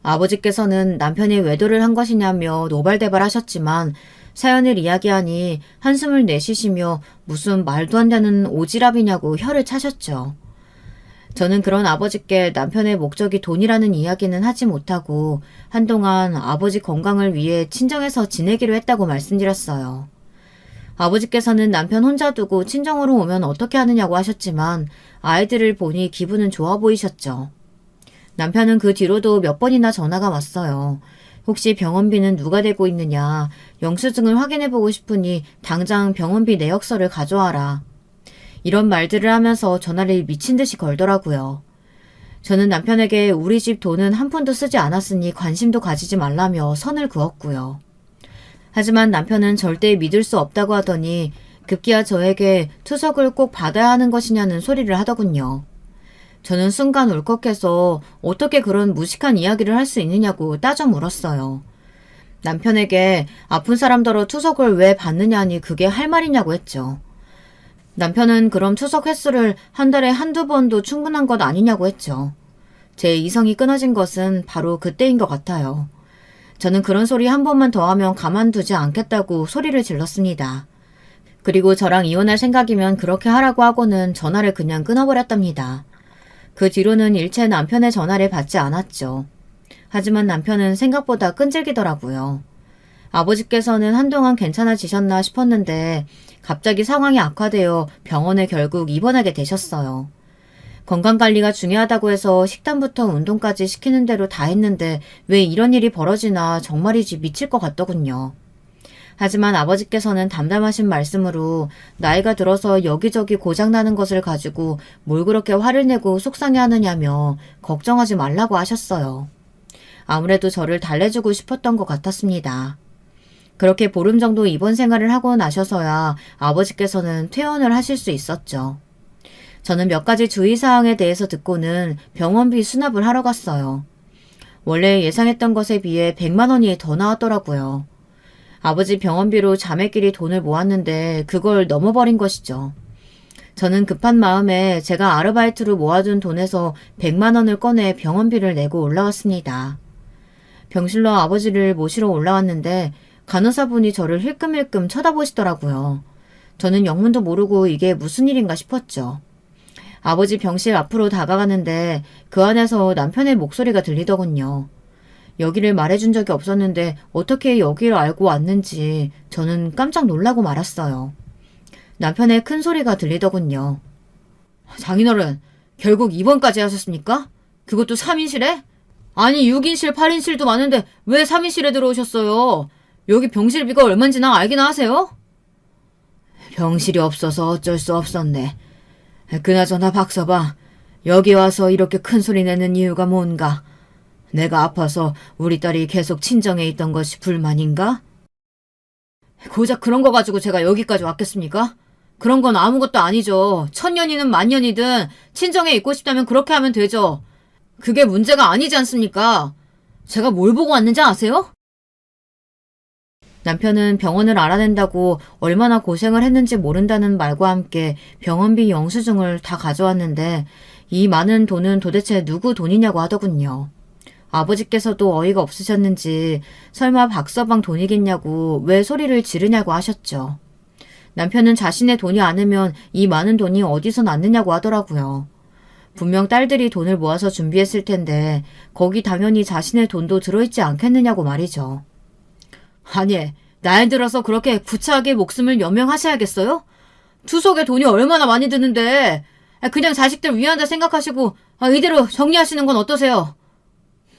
아버지께서는 남편이 외도를 한 것이냐며 노발대발하셨지만 사연을 이야기하니 한숨을 내쉬시며 무슨 말도 안 되는 오지랖이냐고 혀를 차셨죠. 저는 그런 아버지께 남편의 목적이 돈이라는 이야기는 하지 못하고 한동안 아버지 건강을 위해 친정에서 지내기로 했다고 말씀드렸어요. 아버지께서는 남편 혼자 두고 친정으로 오면 어떻게 하느냐고 하셨지만 아이들을 보니 기분은 좋아 보이셨죠. 남편은 그 뒤로도 몇 번이나 전화가 왔어요. 혹시 병원비는 누가 대고 있느냐, 영수증을 확인해보고 싶으니 당장 병원비 내역서를 가져와라. 이런 말들을 하면서 전화를 미친 듯이 걸더라고요. 저는 남편에게 우리 집 돈은 한 푼도 쓰지 않았으니 관심도 가지지 말라며 선을 그었고요. 하지만 남편은 절대 믿을 수 없다고 하더니 급기야 저에게 투석을 꼭 받아야 하는 것이냐는 소리를 하더군요. 저는 순간 울컥해서 어떻게 그런 무식한 이야기를 할 수 있느냐고 따져 물었어요. 남편에게 아픈 사람더러 투석을 왜 받느냐니 그게 할 말이냐고 했죠. 남편은 그럼 투석 횟수를 한 달에 한두 번도 충분한 것 아니냐고 했죠. 제 이성이 끊어진 것은 바로 그때인 것 같아요. 저는 그런 소리 한 번만 더 하면 가만두지 않겠다고 소리를 질렀습니다. 그리고 저랑 이혼할 생각이면 그렇게 하라고 하고는 전화를 그냥 끊어버렸답니다. 그 뒤로는 일체 남편의 전화를 받지 않았죠. 하지만 남편은 생각보다 끈질기더라고요. 아버지께서는 한동안 괜찮아지셨나 싶었는데 갑자기 상황이 악화되어 병원에 결국 입원하게 되셨어요. 건강관리가 중요하다고 해서 식단부터 운동까지 시키는 대로 다 했는데 왜 이런 일이 벌어지나 정말이지 미칠 것 같더군요. 하지만 아버지께서는 담담하신 말씀으로 나이가 들어서 여기저기 고장나는 것을 가지고 뭘 그렇게 화를 내고 속상해하느냐며 걱정하지 말라고 하셨어요. 아무래도 저를 달래주고 싶었던 것 같았습니다. 그렇게 보름 정도 입원 생활을 하고 나셔서야 아버지께서는 퇴원을 하실 수 있었죠. 저는 몇 가지 주의사항에 대해서 듣고는 병원비 수납을 하러 갔어요. 원래 예상했던 것에 비해 100만 원이 더 나왔더라고요. 아버지 병원비로 자매끼리 돈을 모았는데 그걸 넘어버린 것이죠. 저는 급한 마음에 제가 아르바이트로 모아둔 돈에서 100만 원을 꺼내 병원비를 내고 올라왔습니다. 병실로 아버지를 모시러 올라왔는데 간호사분이 저를 힐끔힐끔 쳐다보시더라고요. 저는 영문도 모르고 이게 무슨 일인가 싶었죠. 아버지 병실 앞으로 다가가는데 그 안에서 남편의 목소리가 들리더군요. 여기를 말해준 적이 없었는데 어떻게 여기를 알고 왔는지 저는 깜짝 놀라고 말았어요. 남편의 큰 소리가 들리더군요. 장인어른, 결국 입원까지 하셨습니까? 그것도 3인실에? 아니 6인실, 8인실도 많은데 왜 3인실에 들어오셨어요? 여기 병실비가 얼만지나 알기나 하세요? 병실이 없어서 어쩔 수 없었네. 그나저나 박서방, 여기 와서 이렇게 큰 소리 내는 이유가 뭔가? 내가 아파서 우리 딸이 계속 친정에 있던 것이 불만인가? 고작 그런 거 가지고 제가 여기까지 왔겠습니까? 그런 건 아무것도 아니죠. 천년이든 만년이든 친정에 있고 싶다면 그렇게 하면 되죠. 그게 문제가 아니지 않습니까? 제가 뭘 보고 왔는지 아세요? 남편은 병원을 알아낸다고 얼마나 고생을 했는지 모른다는 말과 함께 병원비 영수증을 다 가져왔는데 이 많은 돈은 도대체 누구 돈이냐고 하더군요. 아버지께서도 어이가 없으셨는지 설마 박서방 돈이겠냐고 왜 소리를 지르냐고 하셨죠. 남편은 자신의 돈이 아니면 이 많은 돈이 어디서 났느냐고 하더라고요. 분명 딸들이 돈을 모아서 준비했을 텐데 거기 당연히 자신의 돈도 들어있지 않겠느냐고 말이죠. 아니, 나이 들어서 그렇게 구차하게 목숨을 연명하셔야겠어요? 투석에 돈이 얼마나 많이 드는데 그냥 자식들 위한다 생각하시고 이대로 정리하시는 건 어떠세요?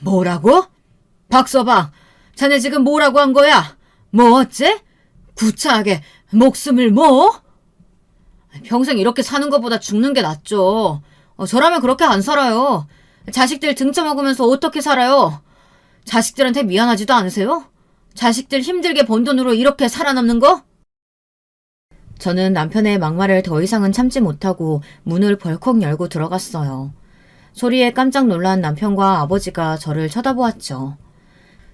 뭐라고? 박서방, 자네 지금 뭐라고 한 거야? 뭐 어째? 구차하게 목숨을 뭐? 평생 이렇게 사는 것보다 죽는 게 낫죠. 저라면 그렇게 안 살아요. 자식들 등쳐먹으면서 어떻게 살아요? 자식들한테 미안하지도 않으세요? 자식들 힘들게 번 돈으로 이렇게 살아남는 거? 저는 남편의 막말을 더 이상은 참지 못하고 문을 벌컥 열고 들어갔어요. 소리에 깜짝 놀란 남편과 아버지가 저를 쳐다보았죠.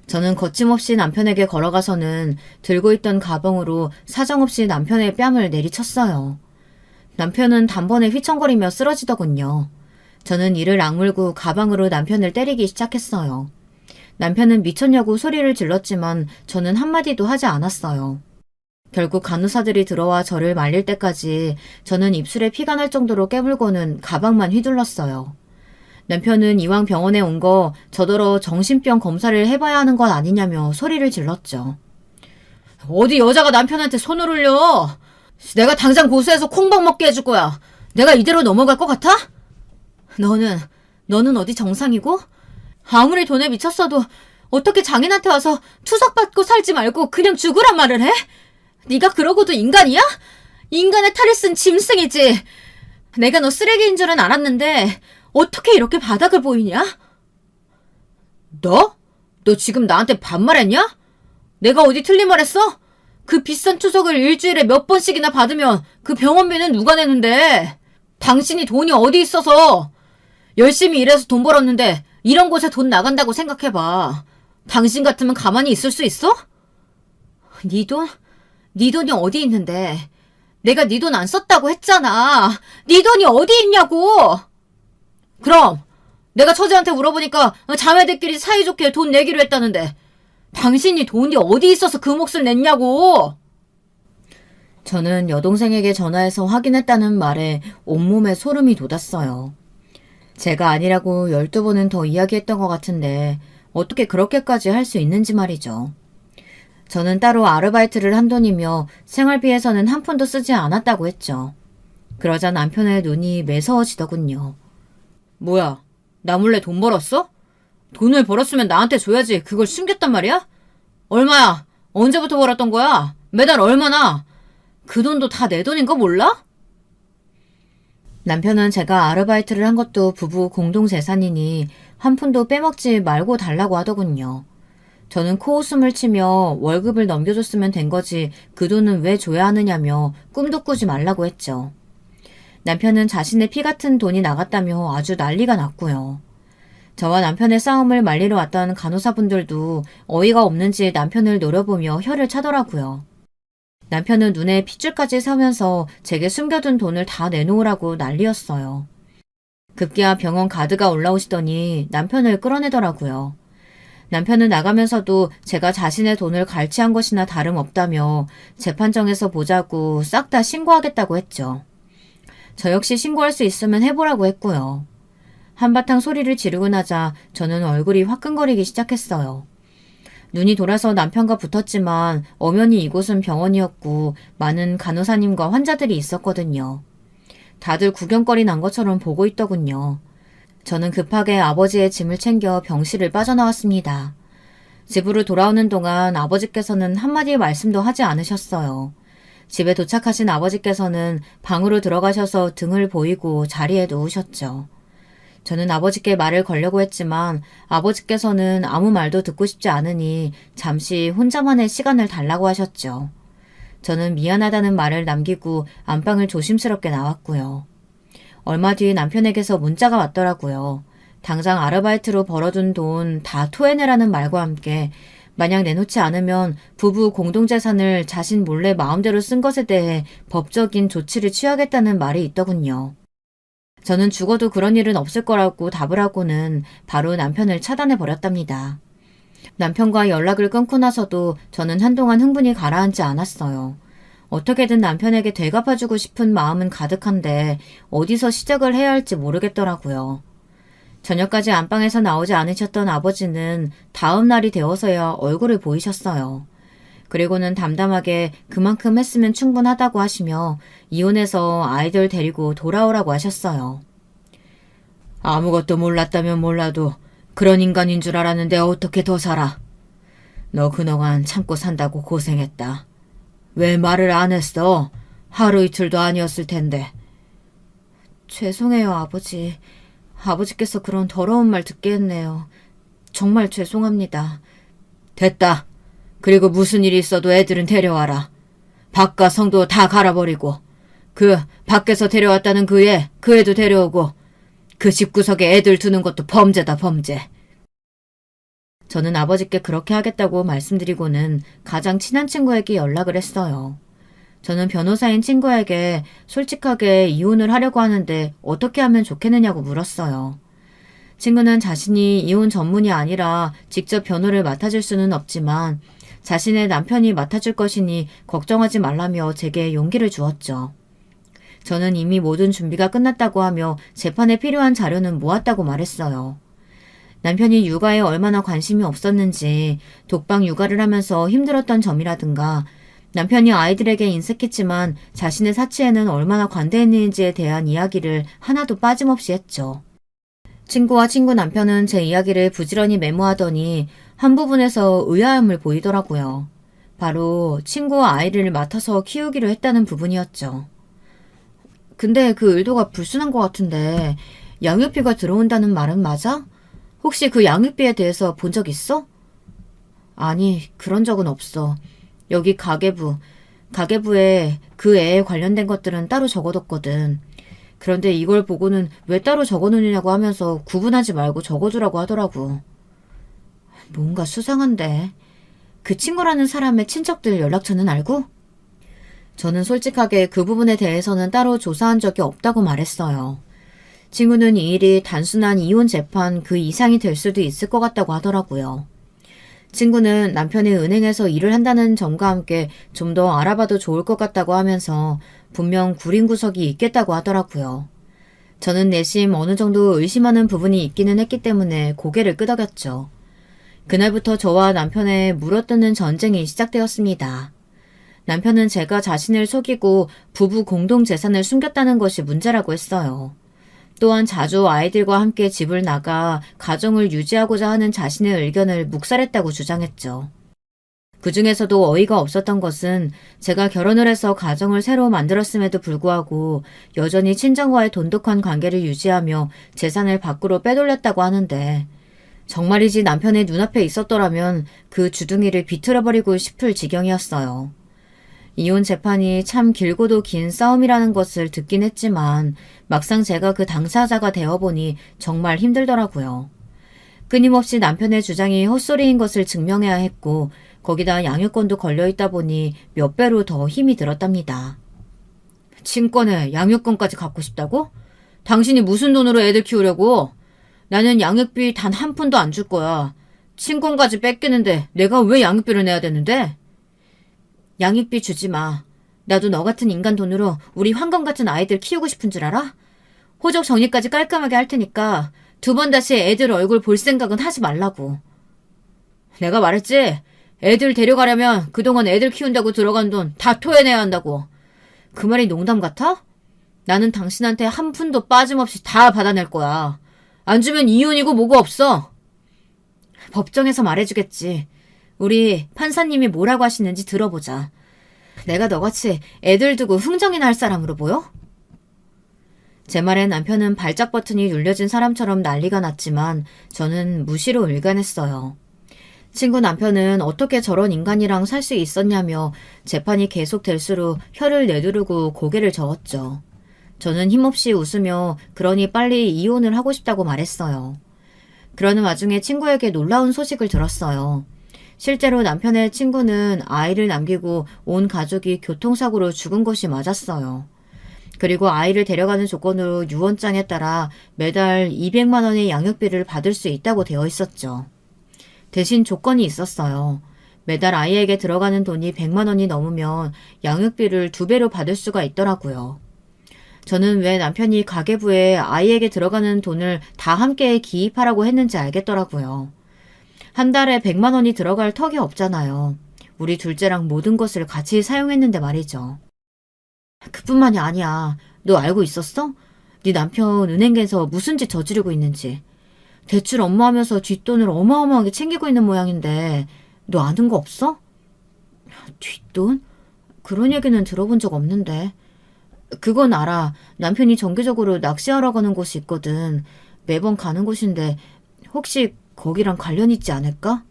저는 거침없이 남편에게 걸어가서는 들고 있던 가방으로 사정없이 남편의 뺨을 내리쳤어요. 남편은 단번에 휘청거리며 쓰러지더군요. 저는 이를 악물고 가방으로 남편을 때리기 시작했어요. 남편은 미쳤냐고 소리를 질렀지만 저는 한마디도 하지 않았어요. 결국 간호사들이 들어와 저를 말릴 때까지 저는 입술에 피가 날 정도로 깨물고는 가방만 휘둘렀어요. 남편은 이왕 병원에 온 거 저더러 정신병 검사를 해봐야 하는 건 아니냐며 소리를 질렀죠. 어디 여자가 남편한테 손을 올려? 내가 당장 고소해서 콩밥 먹게 해줄 거야. 내가 이대로 넘어갈 것 같아? 너는 어디 정상이고? 아무리 돈에 미쳤어도 어떻게 장인한테 와서 투석받고 살지 말고 그냥 죽으란 말을 해? 네가 그러고도 인간이야? 인간의 탈을 쓴 짐승이지. 내가 너 쓰레기인 줄은 알았는데 어떻게 이렇게 바닥을 보이냐? 너? 너 지금 나한테 반말했냐? 내가 어디 틀린 말 했어? 그 비싼 투석을 일주일에 몇 번씩이나 받으면 그 병원비는 누가 내는데? 당신이 돈이 어디 있어서? 열심히 일해서 돈 벌었는데 이런 곳에 돈 나간다고 생각해봐. 당신 같으면 가만히 있을 수 있어? 네 돈? 네 돈이 어디 있는데? 내가 네 돈 안 썼다고 했잖아. 네 돈이 어디 있냐고! 그럼 내가 처제한테 물어보니까 자매들끼리 사이좋게 돈 내기로 했다는데 당신이 돈이 어디 있어서 그 몫을 냈냐고! 저는 여동생에게 전화해서 확인했다는 말에 온몸에 소름이 돋았어요. 제가 아니라고 12번은 더 이야기했던 것 같은데 어떻게 그렇게까지 할 수 있는지 말이죠. 저는 따로 아르바이트를 한 돈이며 생활비에서는 한 푼도 쓰지 않았다고 했죠. 그러자 남편의 눈이 매서워지더군요. 뭐야, 나 몰래 돈 벌었어? 돈을 벌었으면 나한테 줘야지. 그걸 숨겼단 말이야? 얼마야? 언제부터 벌었던 거야? 매달 얼마나? 그 돈도 다 내 돈인 거 몰라? 남편은 제가 아르바이트를 한 것도 부부 공동재산이니 한 푼도 빼먹지 말고 달라고 하더군요. 저는 코웃음을 치며 월급을 넘겨줬으면 된 거지 그 돈은 왜 줘야 하느냐며 꿈도 꾸지 말라고 했죠. 남편은 자신의 피 같은 돈이 나갔다며 아주 난리가 났고요. 저와 남편의 싸움을 말리러 왔던 간호사분들도 어이가 없는지 남편을 노려보며 혀를 차더라고요. 남편은 눈에 핏줄까지 서면서 제게 숨겨둔 돈을 다 내놓으라고 난리였어요. 급기야 병원 가드가 올라오시더니 남편을 끌어내더라고요. 남편은 나가면서도 제가 자신의 돈을 갈취한 것이나 다름없다며 재판정에서 보자고 싹 다 신고하겠다고 했죠. 저 역시 신고할 수 있으면 해보라고 했고요. 한바탕 소리를 지르고 나자 저는 얼굴이 화끈거리기 시작했어요. 눈이 돌아서 남편과 붙었지만 엄연히 이곳은 병원이었고 많은 간호사님과 환자들이 있었거든요. 다들 구경거리 난 것처럼 보고 있더군요. 저는 급하게 아버지의 짐을 챙겨 병실을 빠져나왔습니다. 집으로 돌아오는 동안 아버지께서는 한마디 말씀도 하지 않으셨어요. 집에 도착하신 아버지께서는 방으로 들어가셔서 등을 보이고 자리에 누우셨죠. 저는 아버지께 말을 걸려고 했지만 아버지께서는 아무 말도 듣고 싶지 않으니 잠시 혼자만의 시간을 달라고 하셨죠. 저는 미안하다는 말을 남기고 안방을 조심스럽게 나왔고요. 얼마 뒤 남편에게서 문자가 왔더라고요. 당장 아르바이트로 벌어둔 돈 다 토해내라는 말과 함께 만약 내놓지 않으면 부부 공동재산을 자신 몰래 마음대로 쓴 것에 대해 법적인 조치를 취하겠다는 말이 있더군요. 저는 죽어도 그런 일은 없을 거라고 답을 하고는 바로 남편을 차단해버렸답니다. 남편과 연락을 끊고 나서도 저는 한동안 흥분이 가라앉지 않았어요. 어떻게든 남편에게 되갚아주고 싶은 마음은 가득한데 어디서 시작을 해야 할지 모르겠더라고요. 저녁까지 안방에서 나오지 않으셨던 아버지는 다음 날이 되어서야 얼굴을 보이셨어요. 그리고는 담담하게 그만큼 했으면 충분하다고 하시며 이혼해서 아이들 데리고 돌아오라고 하셨어요. 아무것도 몰랐다면 몰라도 그런 인간인 줄 알았는데 어떻게 더 살아? 너 그동안 참고 산다고 고생했다. 왜 말을 안 했어? 하루 이틀도 아니었을 텐데. 죄송해요, 아버지. 아버지께서 그런 더러운 말 듣게 했네요. 정말 죄송합니다. 됐다. 그리고 무슨 일이 있어도 애들은 데려와라. 밖과 성도 다 갈아버리고 그 밖에서 데려왔다는 그 애도 데려오고 그 집구석에 애들 두는 것도 범죄다, 범죄. 저는 아버지께 그렇게 하겠다고 말씀드리고는 가장 친한 친구에게 연락을 했어요. 저는 변호사인 친구에게 솔직하게 이혼을 하려고 하는데 어떻게 하면 좋겠느냐고 물었어요. 친구는 자신이 이혼 전문이 아니라 직접 변호를 맡아줄 수는 없지만 자신의 남편이 맡아줄 것이니 걱정하지 말라며 제게 용기를 주었죠. 저는 이미 모든 준비가 끝났다고 하며 재판에 필요한 자료는 모았다고 말했어요. 남편이 육아에 얼마나 관심이 없었는지 독방 육아를 하면서 힘들었던 점이라든가 남편이 아이들에게 인색했지만 자신의 사치에는 얼마나 관대했는지에 대한 이야기를 하나도 빠짐없이 했죠. 친구와 친구 남편은 제 이야기를 부지런히 메모하더니 한 부분에서 의아함을 보이더라고요. 바로 친구와 아이를 맡아서 키우기로 했다는 부분이었죠. 근데 그 의도가 불순한 것 같은데 양육비가 들어온다는 말은 맞아? 혹시 그 양육비에 대해서 본 적 있어? 아니, 그런 적은 없어. 여기 가계부에 그 애에 관련된 것들은 따로 적어뒀거든. 그런데 이걸 보고는 왜 따로 적어놓느냐고 하면서 구분하지 말고 적어두라고 하더라고. 뭔가 수상한데. 그 친구라는 사람의 친척들 연락처는 알고? 저는 솔직하게 그 부분에 대해서는 따로 조사한 적이 없다고 말했어요. 친구는 이 일이 단순한 이혼 재판 그 이상이 될 수도 있을 것 같다고 하더라고요. 친구는 남편이 은행에서 일을 한다는 점과 함께 좀 더 알아봐도 좋을 것 같다고 하면서 분명 구린 구석이 있겠다고 하더라고요. 저는 내심 어느 정도 의심하는 부분이 있기는 했기 때문에 고개를 끄덕였죠. 그날부터 저와 남편의 물어뜯는 전쟁이 시작되었습니다. 남편은 제가 자신을 속이고 부부 공동 재산을 숨겼다는 것이 문제라고 했어요. 또한 자주 아이들과 함께 집을 나가 가정을 유지하고자 하는 자신의 의견을 묵살했다고 주장했죠. 그 중에서도 어이가 없었던 것은 제가 결혼을 해서 가정을 새로 만들었음에도 불구하고 여전히 친정과의 돈독한 관계를 유지하며 재산을 밖으로 빼돌렸다고 하는데 정말이지 남편의 눈앞에 있었더라면 그 주둥이를 비틀어버리고 싶을 지경이었어요. 이혼 재판이 참 길고도 긴 싸움이라는 것을 듣긴 했지만 막상 제가 그 당사자가 되어보니 정말 힘들더라고요. 끊임없이 남편의 주장이 헛소리인 것을 증명해야 했고 거기다 양육권도 걸려있다 보니 몇 배로 더 힘이 들었답니다. 친권에 양육권까지 갖고 싶다고? 당신이 무슨 돈으로 애들 키우려고? 나는 양육비 단 한 푼도 안 줄 거야. 친권까지 뺏기는데 내가 왜 양육비를 내야 되는데? 양육비 주지 마. 나도 너 같은 인간 돈으로 우리 황금 같은 아이들 키우고 싶은 줄 알아? 호적 정리까지 깔끔하게 할 테니까 2번 다시 애들 얼굴 볼 생각은 하지 말라고. 내가 말했지? 애들 데려가려면 그동안 애들 키운다고 들어간 돈 다 토해내야 한다고. 그 말이 농담 같아? 나는 당신한테 한 푼도 빠짐없이 다 받아낼 거야. 안 주면 이혼이고 뭐고 없어. 법정에서 말해주겠지. 우리 판사님이 뭐라고 하시는지 들어보자. 내가 너같이 애들 두고 흥정이나 할 사람으로 보여? 제 말에 남편은 발작 버튼이 눌려진 사람처럼 난리가 났지만 저는 무시로 일관했어요. 친구 남편은 어떻게 저런 인간이랑 살 수 있었냐며 재판이 계속될수록 혀를 내두르고 고개를 저었죠. 저는 힘없이 웃으며 그러니 빨리 이혼을 하고 싶다고 말했어요. 그러는 와중에 친구에게 놀라운 소식을 들었어요. 실제로 남편의 친구는 아이를 남기고 온 가족이 교통사고로 죽은 것이 맞았어요. 그리고 아이를 데려가는 조건으로 유언장에 따라 매달 200만 원의 양육비를 받을 수 있다고 되어 있었죠. 대신 조건이 있었어요. 매달 아이에게 들어가는 돈이 100만 원이 넘으면 양육비를 2배로 받을 수가 있더라고요. 저는 왜 남편이 가계부에 아이에게 들어가는 돈을 다 함께 기입하라고 했는지 알겠더라고요. 한 달에 100만 원이 들어갈 턱이 없잖아요. 우리 둘째랑 모든 것을 같이 사용했는데 말이죠. 그뿐만이 아니야. 너 알고 있었어? 네 남편 은행에서 무슨 짓 저지르고 있는지. 대출 업무하면서 뒷돈을 어마어마하게 챙기고 있는 모양인데 너 아는 거 없어? 뒷돈? 그런 얘기는 들어본 적 없는데. 그건 알아. 남편이 정기적으로 낚시하러 가는 곳이 있거든. 매번 가는 곳인데 혹시 거기랑 관련 있지 않을까?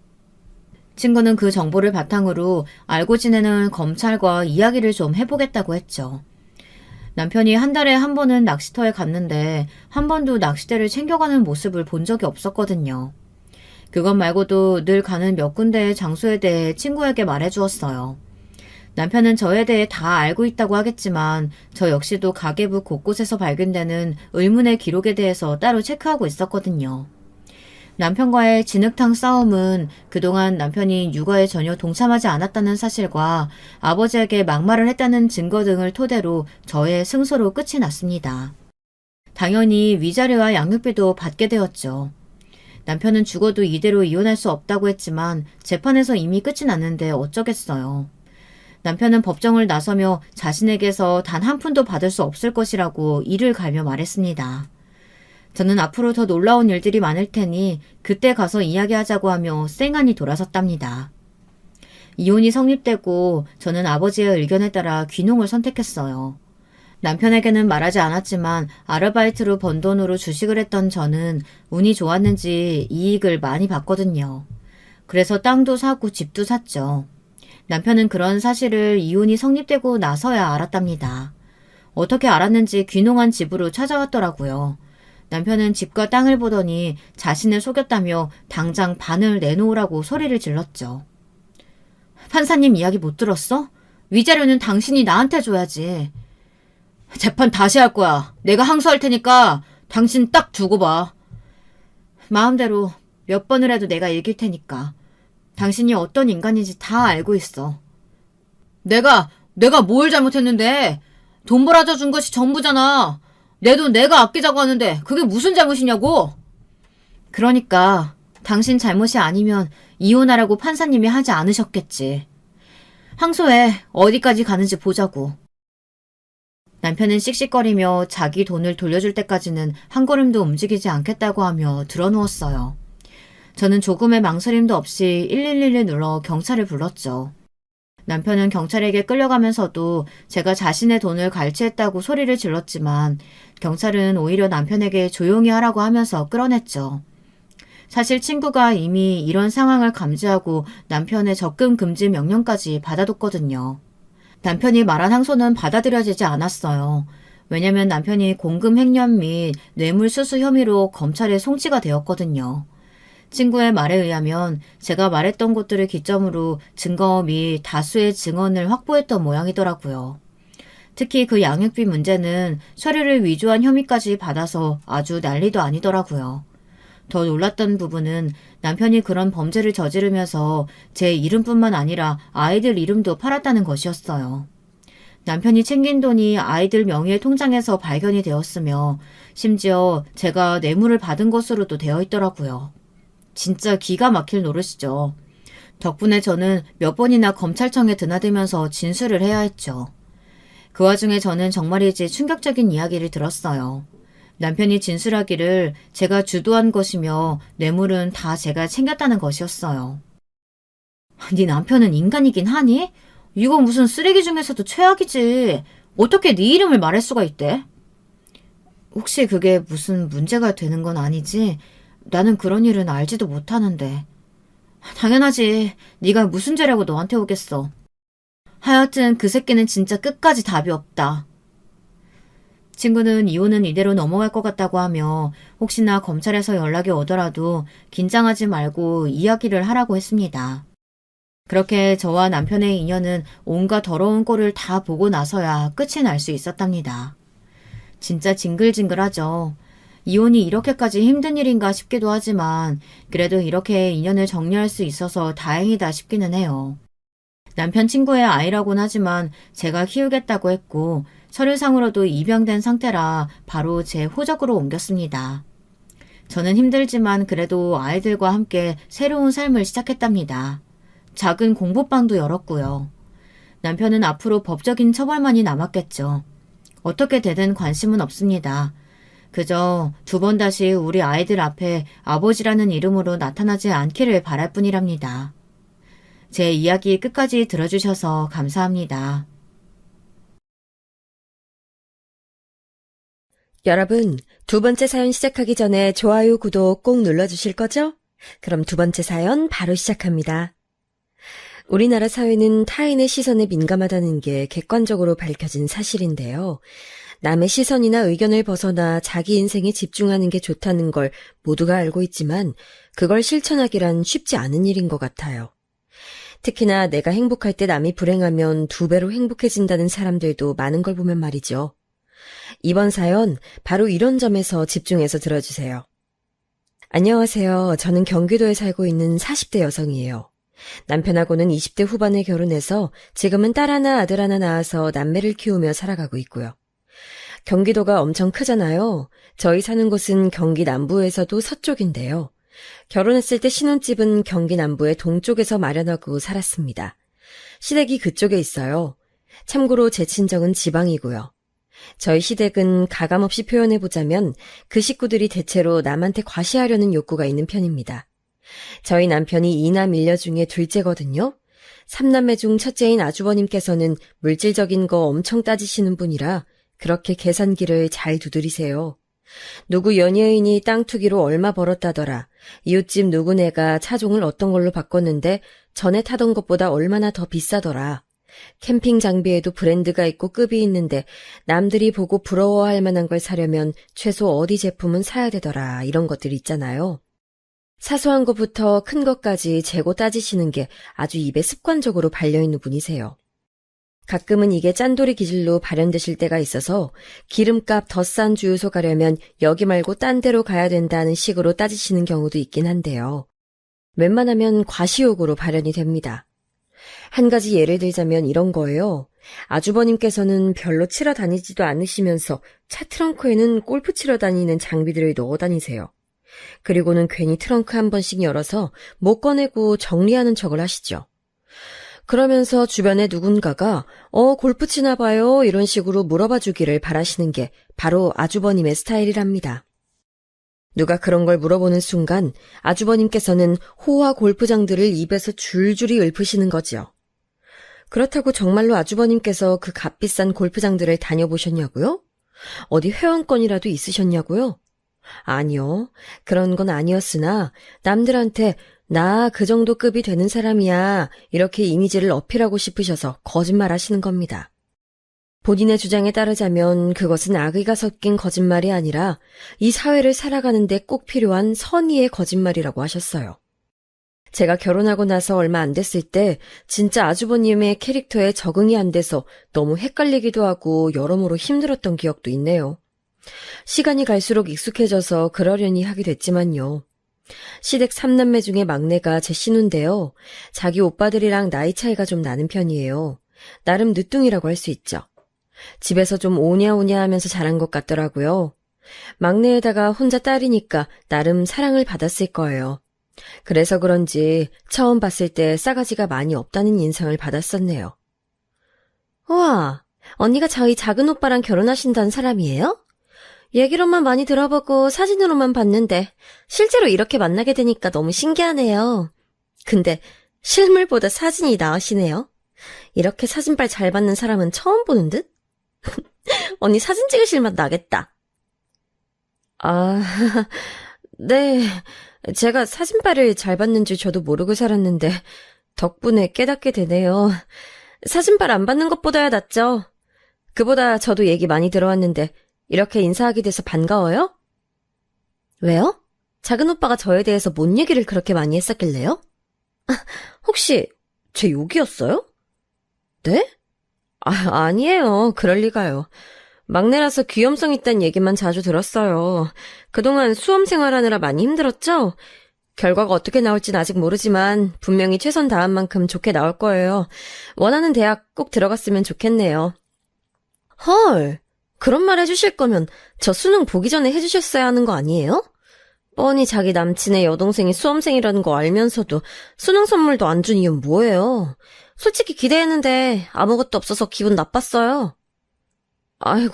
친구는 그 정보를 바탕으로 알고 지내는 검찰과 이야기를 좀 해보겠다고 했죠. 남편이 한 달에 한 번은 낚시터에 갔는데 한 번도 낚싯대를 챙겨가는 모습을 본 적이 없었거든요. 그것 말고도 늘 가는 몇 군데의 장소에 대해 친구에게 말해주었어요. 남편은 저에 대해 다 알고 있다고 하겠지만 저 역시도 가계부 곳곳에서 발견되는 의문의 기록에 대해서 따로 체크하고 있었거든요. 남편과의 진흙탕 싸움은 그동안 남편이 육아에 전혀 동참하지 않았다는 사실과 아버지에게 막말을 했다는 증거 등을 토대로 저의 승소로 끝이 났습니다. 당연히 위자료와 양육비도 받게 되었죠. 남편은 죽어도 이대로 이혼할 수 없다고 했지만 재판에서 이미 끝이 났는데 어쩌겠어요. 남편은 법정을 나서며 자신에게서 단 한 푼도 받을 수 없을 것이라고 이를 갈며 말했습니다. 저는 앞으로 더 놀라운 일들이 많을 테니 그때 가서 이야기하자고 하며 쌩안이 돌아섰답니다. 이혼이 성립되고 저는 아버지의 의견에 따라 귀농을 선택했어요. 남편에게는 말하지 않았지만 아르바이트로 번 돈으로 주식을 했던 저는 운이 좋았는지 이익을 많이 봤거든요. 그래서 땅도 사고 집도 샀죠. 남편은 그런 사실을 이혼이 성립되고 나서야 알았답니다. 어떻게 알았는지 귀농한 집으로 찾아왔더라고요. 남편은 집과 땅을 보더니 자신을 속였다며 당장 반을 내놓으라고 소리를 질렀죠. 판사님 이야기 못 들었어? 위자료는 당신이 나한테 줘야지. 재판 다시 할 거야. 내가 항소할 테니까 당신 딱 두고 봐. 마음대로 몇 번을 해도 내가 이길 테니까. 당신이 어떤 인간인지 다 알고 있어. 내가 뭘 잘못했는데? 돈 벌어다 준 것이 전부잖아. 내 돈 내가 아끼자고 하는데 그게 무슨 잘못이냐고? 그러니까 당신 잘못이 아니면 이혼하라고 판사님이 하지 않으셨겠지. 항소해. 어디까지 가는지 보자고. 남편은 씩씩거리며 자기 돈을 돌려줄 때까지는 한 걸음도 움직이지 않겠다고 하며 드러누웠어요. 저는 조금의 망설임도 없이 111을 눌러 경찰을 불렀죠. 남편은 경찰에게 끌려가면서도 제가 자신의 돈을 갈취했다고 소리를 질렀지만 경찰은 오히려 남편에게 조용히 하라고 하면서 끌어냈죠. 사실 친구가 이미 이런 상황을 감지하고 남편의 접근 금지 명령까지 받아뒀거든요. 남편이 말한 항소는 받아들여지지 않았어요. 왜냐면 남편이 공금 횡령 및 뇌물수수 혐의로 검찰에 송치가 되었거든요. 친구의 말에 의하면 제가 말했던 것들을 기점으로 증거 및 다수의 증언을 확보했던 모양이더라고요. 특히 그 양육비 문제는 서류를 위조한 혐의까지 받아서 아주 난리도 아니더라고요. 더 놀랐던 부분은 남편이 그런 범죄를 저지르면서 제 이름뿐만 아니라 아이들 이름도 팔았다는 것이었어요. 남편이 챙긴 돈이 아이들 명의의 통장에서 발견이 되었으며 심지어 제가 뇌물을 받은 것으로도 되어 있더라고요. 진짜 기가 막힐 노릇이죠. 덕분에 저는 몇 번이나 검찰청에 드나들면서 진술을 해야 했죠. 그 와중에 저는 정말이지 충격적인 이야기를 들었어요. 남편이 진술하기를 제가 주도한 것이며 뇌물은 다 제가 챙겼다는 것이었어요. 네 남편은 인간이긴 하니? 이거 무슨 쓰레기 중에서도 최악이지. 어떻게 네 이름을 말할 수가 있대? 혹시 그게 무슨 문제가 되는 건 아니지? 나는 그런 일은 알지도 못하는데. 당연하지. 네가 무슨 죄라고 너한테 오겠어. 하여튼 그 새끼는 진짜 끝까지 답이 없다. 친구는 이혼은 이대로 넘어갈 것 같다고 하며 혹시나 검찰에서 연락이 오더라도 긴장하지 말고 이야기를 하라고 했습니다. 그렇게 저와 남편의 인연은 온갖 더러운 꼴을 다 보고 나서야 끝이 날 수 있었답니다. 진짜 징글징글하죠. 이혼이 이렇게까지 힘든 일인가 싶기도 하지만 그래도 이렇게 인연을 정리할 수 있어서 다행이다 싶기는 해요. 남편 친구의 아이라곤 하지만 제가 키우겠다고 했고 서류상으로도 입양된 상태라 바로 제 호적으로 옮겼습니다. 저는 힘들지만 그래도 아이들과 함께 새로운 삶을 시작했답니다. 작은 공부방도 열었고요. 남편은 앞으로 법적인 처벌만이 남았겠죠. 어떻게 되든 관심은 없습니다. 그저 두 번 다시 우리 아이들 앞에 아버지라는 이름으로 나타나지 않기를 바랄 뿐이랍니다. 제 이야기 끝까지 들어주셔서 감사합니다. 여러분, 두 번째 사연 시작하기 전에 좋아요, 구독 꼭 눌러주실 거죠? 그럼 두 번째 사연 바로 시작합니다. 우리나라 사회는 타인의 시선에 민감하다는 게 객관적으로 밝혀진 사실인데요. 남의 시선이나 의견을 벗어나 자기 인생에 집중하는 게 좋다는 걸 모두가 알고 있지만 그걸 실천하기란 쉽지 않은 일인 것 같아요. 특히나 내가 행복할 때 남이 불행하면 두 배로 행복해진다는 사람들도 많은 걸 보면 말이죠. 이번 사연 바로 이런 점에서 집중해서 들어주세요. 안녕하세요. 저는 경기도에 살고 있는 40대 여성이에요. 남편하고는 20대 후반에 결혼해서 지금은 딸 하나 아들 하나 낳아서 남매를 키우며 살아가고 있고요. 경기도가 엄청 크잖아요. 저희 사는 곳은 경기 남부에서도 서쪽인데요. 결혼했을 때 신혼집은 경기 남부의 동쪽에서 마련하고 살았습니다. 시댁이 그쪽에 있어요. 참고로 제 친정은 지방이고요. 저희 시댁은 가감없이 표현해보자면 그 식구들이 대체로 남한테 과시하려는 욕구가 있는 편입니다. 저희 남편이 2남 1녀 중에 둘째거든요. 3남매 중 첫째인 아주버님께서는 물질적인 거 엄청 따지시는 분이라 그렇게 계산기를 잘 두드리세요. 누구 연예인이 땅 투기로 얼마 벌었다더라. 이웃집 누구네가 차종을 어떤 걸로 바꿨는데 전에 타던 것보다 얼마나 더 비싸더라. 캠핑 장비에도 브랜드가 있고 급이 있는데 남들이 보고 부러워할 만한 걸 사려면 최소 어디 제품은 사야 되더라. 이런 것들 있잖아요. 사소한 것부터 큰 것까지 재고 따지시는 게 아주 입에 습관적으로 발려있는 분이세요. 가끔은 이게 짠돌이 기질로 발현되실 때가 있어서 기름값 더 싼 주유소 가려면 여기 말고 딴 데로 가야 된다는 식으로 따지시는 경우도 있긴 한데요. 웬만하면 과시욕으로 발현이 됩니다. 한 가지 예를 들자면 이런 거예요. 아주버님께서는 별로 치러 다니지도 않으시면서 차 트렁크에는 골프 치러 다니는 장비들을 넣어 다니세요. 그리고는 괜히 트렁크 한 번씩 열어서 못 꺼내고 정리하는 척을 하시죠. 그러면서 주변에 누군가가 골프 치나 봐요 이런 식으로 물어봐 주기를 바라시는 게 바로 아주버님의 스타일이랍니다. 누가 그런 걸 물어보는 순간 아주버님께서는 호화 골프장들을 입에서 줄줄이 읊으시는 거지요. 그렇다고 정말로 아주버님께서 그 값비싼 골프장들을 다녀보셨냐고요? 어디 회원권이라도 있으셨냐고요? 아니요. 그런 건 아니었으나 남들한테 나 그 정도 급이 되는 사람이야 이렇게 이미지를 어필하고 싶으셔서 거짓말 하시는 겁니다. 본인의 주장에 따르자면 그것은 악의가 섞인 거짓말이 아니라 이 사회를 살아가는데 꼭 필요한 선의의 거짓말이라고 하셨어요. 제가 결혼하고 나서 얼마 안 됐을 때 진짜 아주버님의 캐릭터에 적응이 안 돼서 너무 헷갈리기도 하고 여러모로 힘들었던 기억도 있네요. 시간이 갈수록 익숙해져서 그러려니 하게 됐지만요. 시댁 3남매 중에 막내가 제 신우인데요. 자기 오빠들이랑 나이 차이가 좀 나는 편이에요. 나름 늦둥이라고 할 수 있죠. 집에서 좀 오냐오냐 하면서 자란 것 같더라고요. 막내에다가 혼자 딸이니까 나름 사랑을 받았을 거예요. 그래서 그런지 처음 봤을 때 싸가지가 많이 없다는 인상을 받았었네요. 우와, 언니가 저희 작은 오빠랑 결혼하신다는 사람이에요? 얘기로만 많이 들어보고 사진으로만 봤는데 실제로 이렇게 만나게 되니까 너무 신기하네요. 근데 실물보다 사진이 나으시네요. 이렇게 사진빨 잘 받는 사람은 처음 보는 듯? 언니 사진 찍으실 맛 나겠다. 아, 네. 제가 사진빨을 잘 받는 줄 저도 모르고 살았는데 덕분에 깨닫게 되네요. 사진빨 안 받는 것보다야 낫죠. 그보다 저도 얘기 많이 들어왔는데 이렇게 인사하게 돼서 반가워요? 왜요? 작은 오빠가 저에 대해서 뭔 얘기를 그렇게 많이 했었길래요? 혹시 제 욕이었어요? 네? 아니에요. 그럴 리가요. 막내라서 귀염성 있다는 얘기만 자주 들었어요. 그동안 수험 생활하느라 많이 힘들었죠? 결과가 어떻게 나올진 아직 모르지만 분명히 최선 다한 만큼 좋게 나올 거예요. 원하는 대학 꼭 들어갔으면 좋겠네요. 헐, 그런 말 해주실 거면 저 수능 보기 전에 해주셨어야 하는 거 아니에요? 뻔히 자기 남친의 여동생이 수험생이라는 거 알면서도 수능 선물도 안 준 이유는 뭐예요? 솔직히 기대했는데 아무것도 없어서 기분 나빴어요. 아이고,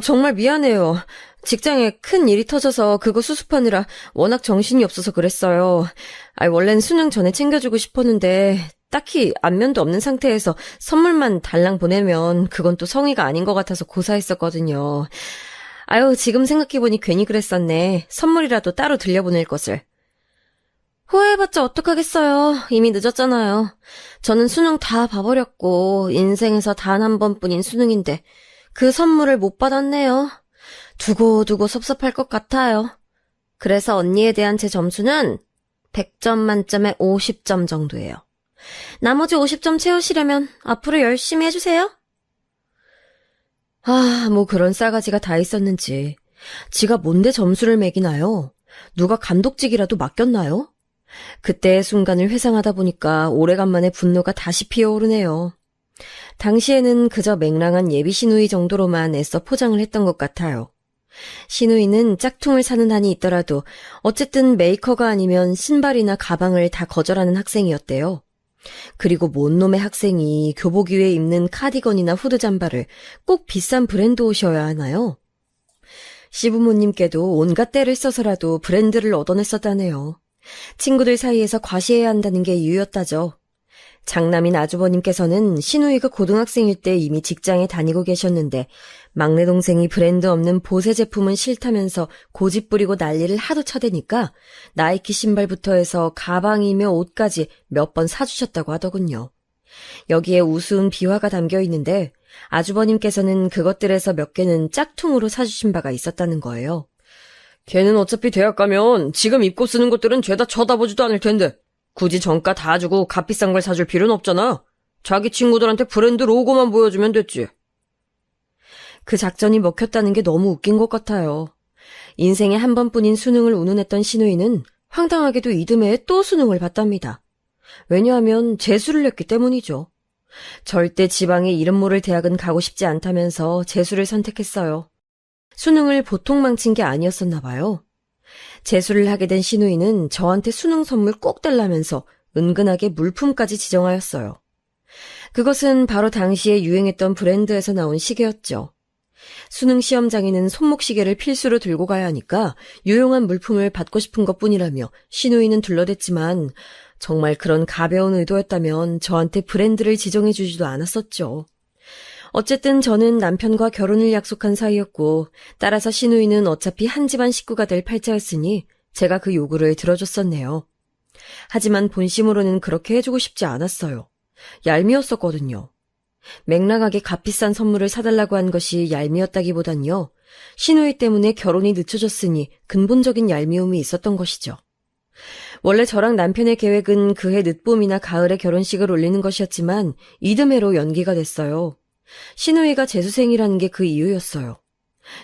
정말 미안해요. 직장에 큰 일이 터져서 그거 수습하느라 워낙 정신이 없어서 그랬어요. 원래는 수능 전에 챙겨주고 싶었는데 딱히 안면도 없는 상태에서 선물만 달랑 보내면 그건 또 성의가 아닌 것 같아서 고사했었거든요. 지금 생각해보니 괜히 그랬었네. 선물이라도 따로 들려보낼 것을. 후회해봤자 어떡하겠어요. 이미 늦었잖아요. 저는 수능 다 봐버렸고 인생에서 단 한 번뿐인 수능인데 그 선물을 못 받았네요. 두고두고 섭섭할 것 같아요. 그래서 언니에 대한 제 점수는 100점 만점에 50점 정도예요. 나머지 50점 채우시려면 앞으로 열심히 해주세요. 뭐 그런 싸가지가 다 있었는지. 지가 뭔데 점수를 매기나요? 누가 감독직이라도 맡겼나요? 그때의 순간을 회상하다 보니까 오래간만에 분노가 다시 피어오르네요. 당시에는 그저 맹랑한 예비 시누이 정도로만 애써 포장을 했던 것 같아요. 시누이는 짝퉁을 사는 한이 있더라도 어쨌든 메이커가 아니면 신발이나 가방을 다 거절하는 학생이었대요. 그리고 뭔 놈의 학생이 교복 위에 입는 카디건이나 후드 잠바를 꼭 비싼 브랜드 옷이어야 하나요? 시부모님께도 온갖 때를 써서라도 브랜드를 얻어냈었다네요. 친구들 사이에서 과시해야 한다는 게 이유였다죠. 장남인 아주버님께서는 시누이가 고등학생일 때 이미 직장에 다니고 계셨는데 막내 동생이 브랜드 없는 보세 제품은 싫다면서 고집 부리고 난리를 하도 쳐대니까 나이키 신발부터 해서 가방이며 옷까지 몇 번 사주셨다고 하더군요. 여기에 우스운 비화가 담겨 있는데 아주버님께서는 그것들에서 몇 개는 짝퉁으로 사주신 바가 있었다는 거예요. 걔는 어차피 대학 가면 지금 입고 쓰는 것들은 죄다 쳐다보지도 않을 텐데 굳이 정가 다 주고 값비싼 걸 사줄 필요는 없잖아. 자기 친구들한테 브랜드 로고만 보여주면 됐지. 그 작전이 먹혔다는 게 너무 웃긴 것 같아요. 인생에 한 번뿐인 수능을 운운했던 시누이는 황당하게도 이듬해에 또 수능을 봤답니다. 왜냐하면 재수를 했기 때문이죠. 절대 지방의 이름 모를 대학은 가고 싶지 않다면서 재수를 선택했어요. 수능을 보통 망친 게 아니었었나 봐요. 재수를 하게 된 시누이는 저한테 수능 선물 꼭 달라면서 은근하게 물품까지 지정하였어요. 그것은 바로 당시에 유행했던 브랜드에서 나온 시계였죠. 수능 시험장에는 손목시계를 필수로 들고 가야 하니까 유용한 물품을 받고 싶은 것뿐이라며 시누이는 둘러댔지만 정말 그런 가벼운 의도였다면 저한테 브랜드를 지정해주지도 않았었죠. 어쨌든 저는 남편과 결혼을 약속한 사이였고 따라서 시누이는 어차피 한 집안 식구가 될 팔자였으니 제가 그 요구를 들어줬었네요. 하지만 본심으로는 그렇게 해주고 싶지 않았어요. 얄미웠었거든요. 맥락하게 값비싼 선물을 사달라고 한 것이 얄미웠다기보단요. 신우이 때문에 결혼이 늦춰졌으니 근본적인 얄미움이 있었던 것이죠. 원래 저랑 남편의 계획은 그해 늦봄이나 가을에 결혼식을 올리는 것이었지만 이듬해로 연기가 됐어요. 신우이가 재수생이라는 게 그 이유였어요.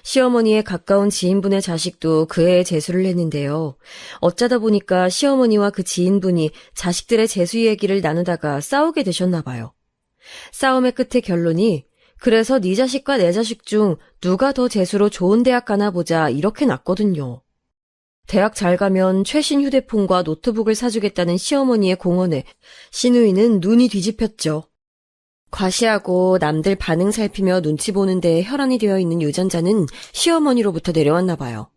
시어머니의 가까운 지인분의 자식도 그해에 재수를 했는데요. 어쩌다 보니까 시어머니와 그 지인분이 자식들의 재수 얘기를 나누다가 싸우게 되셨나 봐요. 싸움의 끝에 결론이 그래서 네 자식과 내 자식 중 누가 더 재수로 좋은 대학 가나 보자 이렇게 났거든요. 대학 잘 가면 최신 휴대폰과 노트북을 사주겠다는 시어머니의 공언에 신우이는 눈이 뒤집혔죠. 과시하고 남들 반응 살피며 눈치 보는 데에 혈안이 되어 있는 유전자는 시어머니로부터 내려왔나 봐요.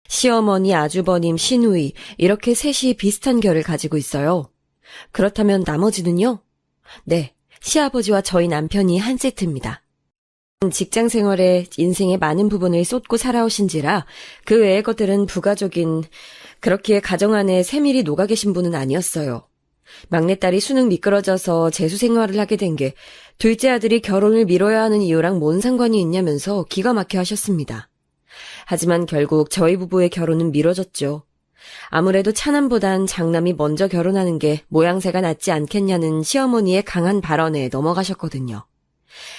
시어머니, 아주버님, 신우이 이렇게 셋이 비슷한 결을 가지고 있어요. 그렇다면 나머지는요? 네, 시아버지와 저희 남편이 한 세트입니다. 직장 생활에 인생의 많은 부분을 쏟고 살아오신지라 그 외의 것들은 부가적인 그렇기에 가정 안에 세밀히 녹아 계신 분은 아니었어요. 막내딸이 수능 미끄러져서 재수 생활을 하게 된 게 둘째 아들이 결혼을 미뤄야 하는 이유랑 뭔 상관이 있냐면서 기가 막혀 하셨습니다. 하지만 결국 저희 부부의 결혼은 미뤄졌죠. 아무래도 차남보단 장남이 먼저 결혼하는 게 모양새가 낫지 않겠냐는 시어머니의 강한 발언에 넘어가셨거든요.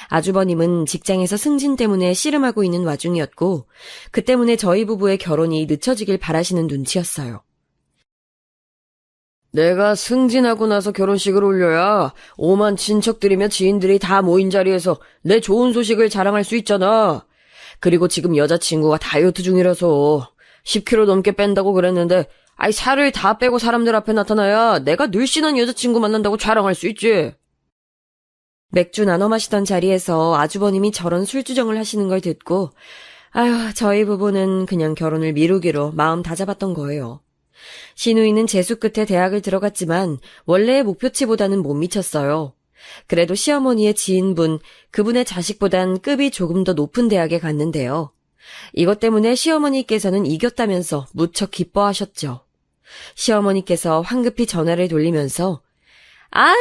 아주버님은 직장에서 승진 때문에 씨름하고 있는 와중이었고 그 때문에 저희 부부의 결혼이 늦춰지길 바라시는 눈치였어요. 내가 승진하고 나서 결혼식을 올려야 오만 친척들이며 지인들이 다 모인 자리에서 내 좋은 소식을 자랑할 수 있잖아. 그리고 지금 여자친구가 다이어트 중이라서 10kg 넘게 뺀다고 그랬는데 살을 다 빼고 사람들 앞에 나타나야 내가 늘씬한 여자친구 만난다고 자랑할 수 있지. 맥주 나눠 마시던 자리에서 아주버님이 저런 술주정을 하시는 걸 듣고 저희 부부는 그냥 결혼을 미루기로 마음 다잡았던 거예요. 신우이는 재수 끝에 대학을 들어갔지만 원래의 목표치보다는 못 미쳤어요. 그래도 시어머니의 지인분, 그분의 자식보단 급이 조금 더 높은 대학에 갔는데요. 이것 때문에 시어머니께서는 이겼다면서 무척 기뻐하셨죠. 시어머니께서 황급히 전화를 돌리면서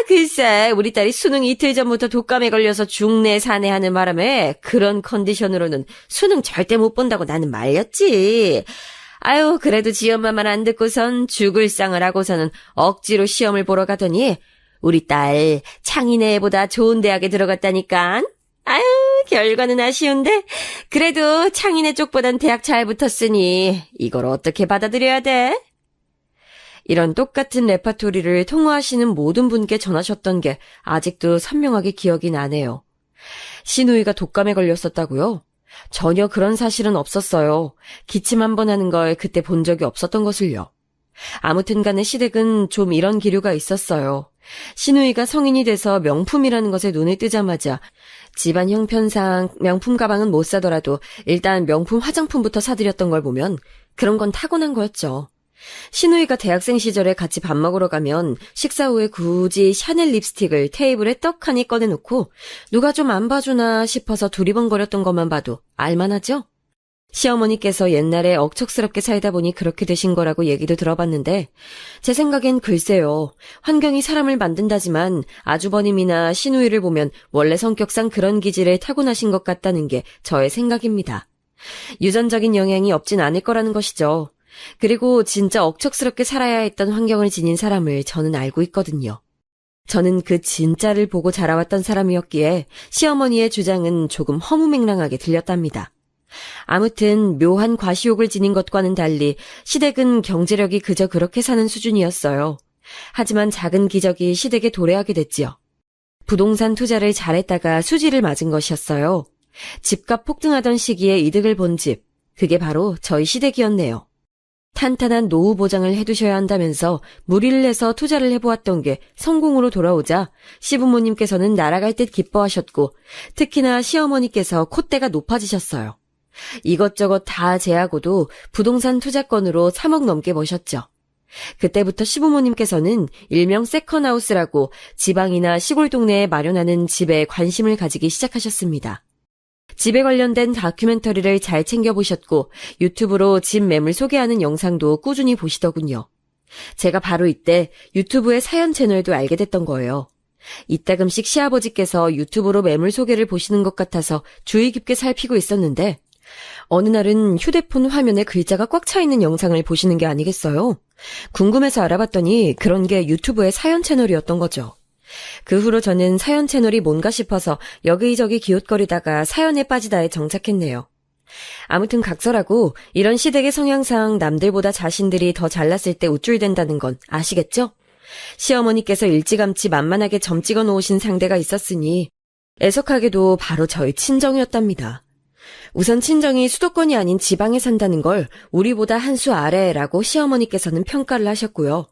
글쎄 우리 딸이 수능 이틀 전부터 독감에 걸려서 중내 산해하는 바람에 그런 컨디션으로는 수능 절대 못 본다고 나는 말렸지. 그래도 지 엄마 말 안 듣고선 죽을 상을 하고서는 억지로 시험을 보러 가더니 우리 딸 창인의 애보다 좋은 대학에 들어갔다니까. 결과는 아쉬운데 그래도 창인의 쪽보단 대학 잘 붙었으니 이걸 어떻게 받아들여야 돼? 이런 똑같은 레파토리를 통화하시는 모든 분께 전하셨던 게 아직도 선명하게 기억이 나네요. 신우이가 독감에 걸렸었다고요? 전혀 그런 사실은 없었어요. 기침 한 번 하는 걸 그때 본 적이 없었던 것을요. 아무튼 간에 시댁은 좀 이런 기류가 있었어요. 신우이가 성인이 돼서 명품이라는 것에 눈을 뜨자마자 집안 형편상 명품 가방은 못 사더라도 일단 명품 화장품부터 사드렸던 걸 보면 그런 건 타고난 거였죠. 신우이가 대학생 시절에 같이 밥 먹으러 가면 식사 후에 굳이 샤넬 립스틱을 테이블에 떡하니 꺼내놓고 누가 좀 안 봐주나 싶어서 두리번거렸던 것만 봐도 알만하죠? 시어머니께서 옛날에 억척스럽게 살다 보니 그렇게 되신 거라고 얘기도 들어봤는데 제 생각엔 글쎄요. 환경이 사람을 만든다지만 아주버님이나 신우이를 보면 원래 성격상 그런 기질을 타고나신 것 같다는 게 저의 생각입니다. 유전적인 영향이 없진 않을 거라는 것이죠. 그리고 진짜 억척스럽게 살아야 했던 환경을 지닌 사람을 저는 알고 있거든요. 저는 그 진짜를 보고 자라왔던 사람이었기에 시어머니의 주장은 조금 허무맹랑하게 들렸답니다. 아무튼 묘한 과시욕을 지닌 것과는 달리 시댁은 경제력이 그저 그렇게 사는 수준이었어요. 하지만 작은 기적이 시댁에 도래하게 됐지요. 부동산 투자를 잘했다가 수지를 맞은 것이었어요. 집값 폭등하던 시기에 이득을 본 집, 그게 바로 저희 시댁이었네요. 탄탄한 노후 보장을 해두셔야 한다면서 무리를 해서 투자를 해보았던 게 성공으로 돌아오자 시부모님께서는 날아갈 듯 기뻐하셨고 특히나 시어머니께서 콧대가 높아지셨어요. 이것저것 다 제하고도 부동산 투자건으로 3억 넘게 버셨죠. 그때부터 시부모님께서는 일명 세컨하우스라고 지방이나 시골 동네에 마련하는 집에 관심을 가지기 시작하셨습니다. 집에 관련된 다큐멘터리를 잘 챙겨보셨고 유튜브로 집 매물 소개하는 영상도 꾸준히 보시더군요. 제가 바로 이때 유튜브의 사연 채널도 알게 됐던 거예요. 이따금씩 시아버지께서 유튜브로 매물 소개를 보시는 것 같아서 주의 깊게 살피고 있었는데 어느 날은 휴대폰 화면에 글자가 꽉 차 있는 영상을 보시는 게 아니겠어요? 궁금해서 알아봤더니 그런 게 유튜브의 사연 채널이었던 거죠. 그 후로 저는 사연 채널이 뭔가 싶어서 여기저기 기웃거리다가 사연에 빠지다에 정착했네요. 아무튼 각설하고 이런 시댁의 성향상 남들보다 자신들이 더 잘났을 때 우쭐댄다는 건 아시겠죠? 시어머니께서 일찌감치 만만하게 점 찍어 놓으신 상대가 있었으니 애석하게도 바로 저희 친정이었답니다. 우선 친정이 수도권이 아닌 지방에 산다는 걸 우리보다 한 수 아래라고 시어머니께서는 평가를 하셨고요.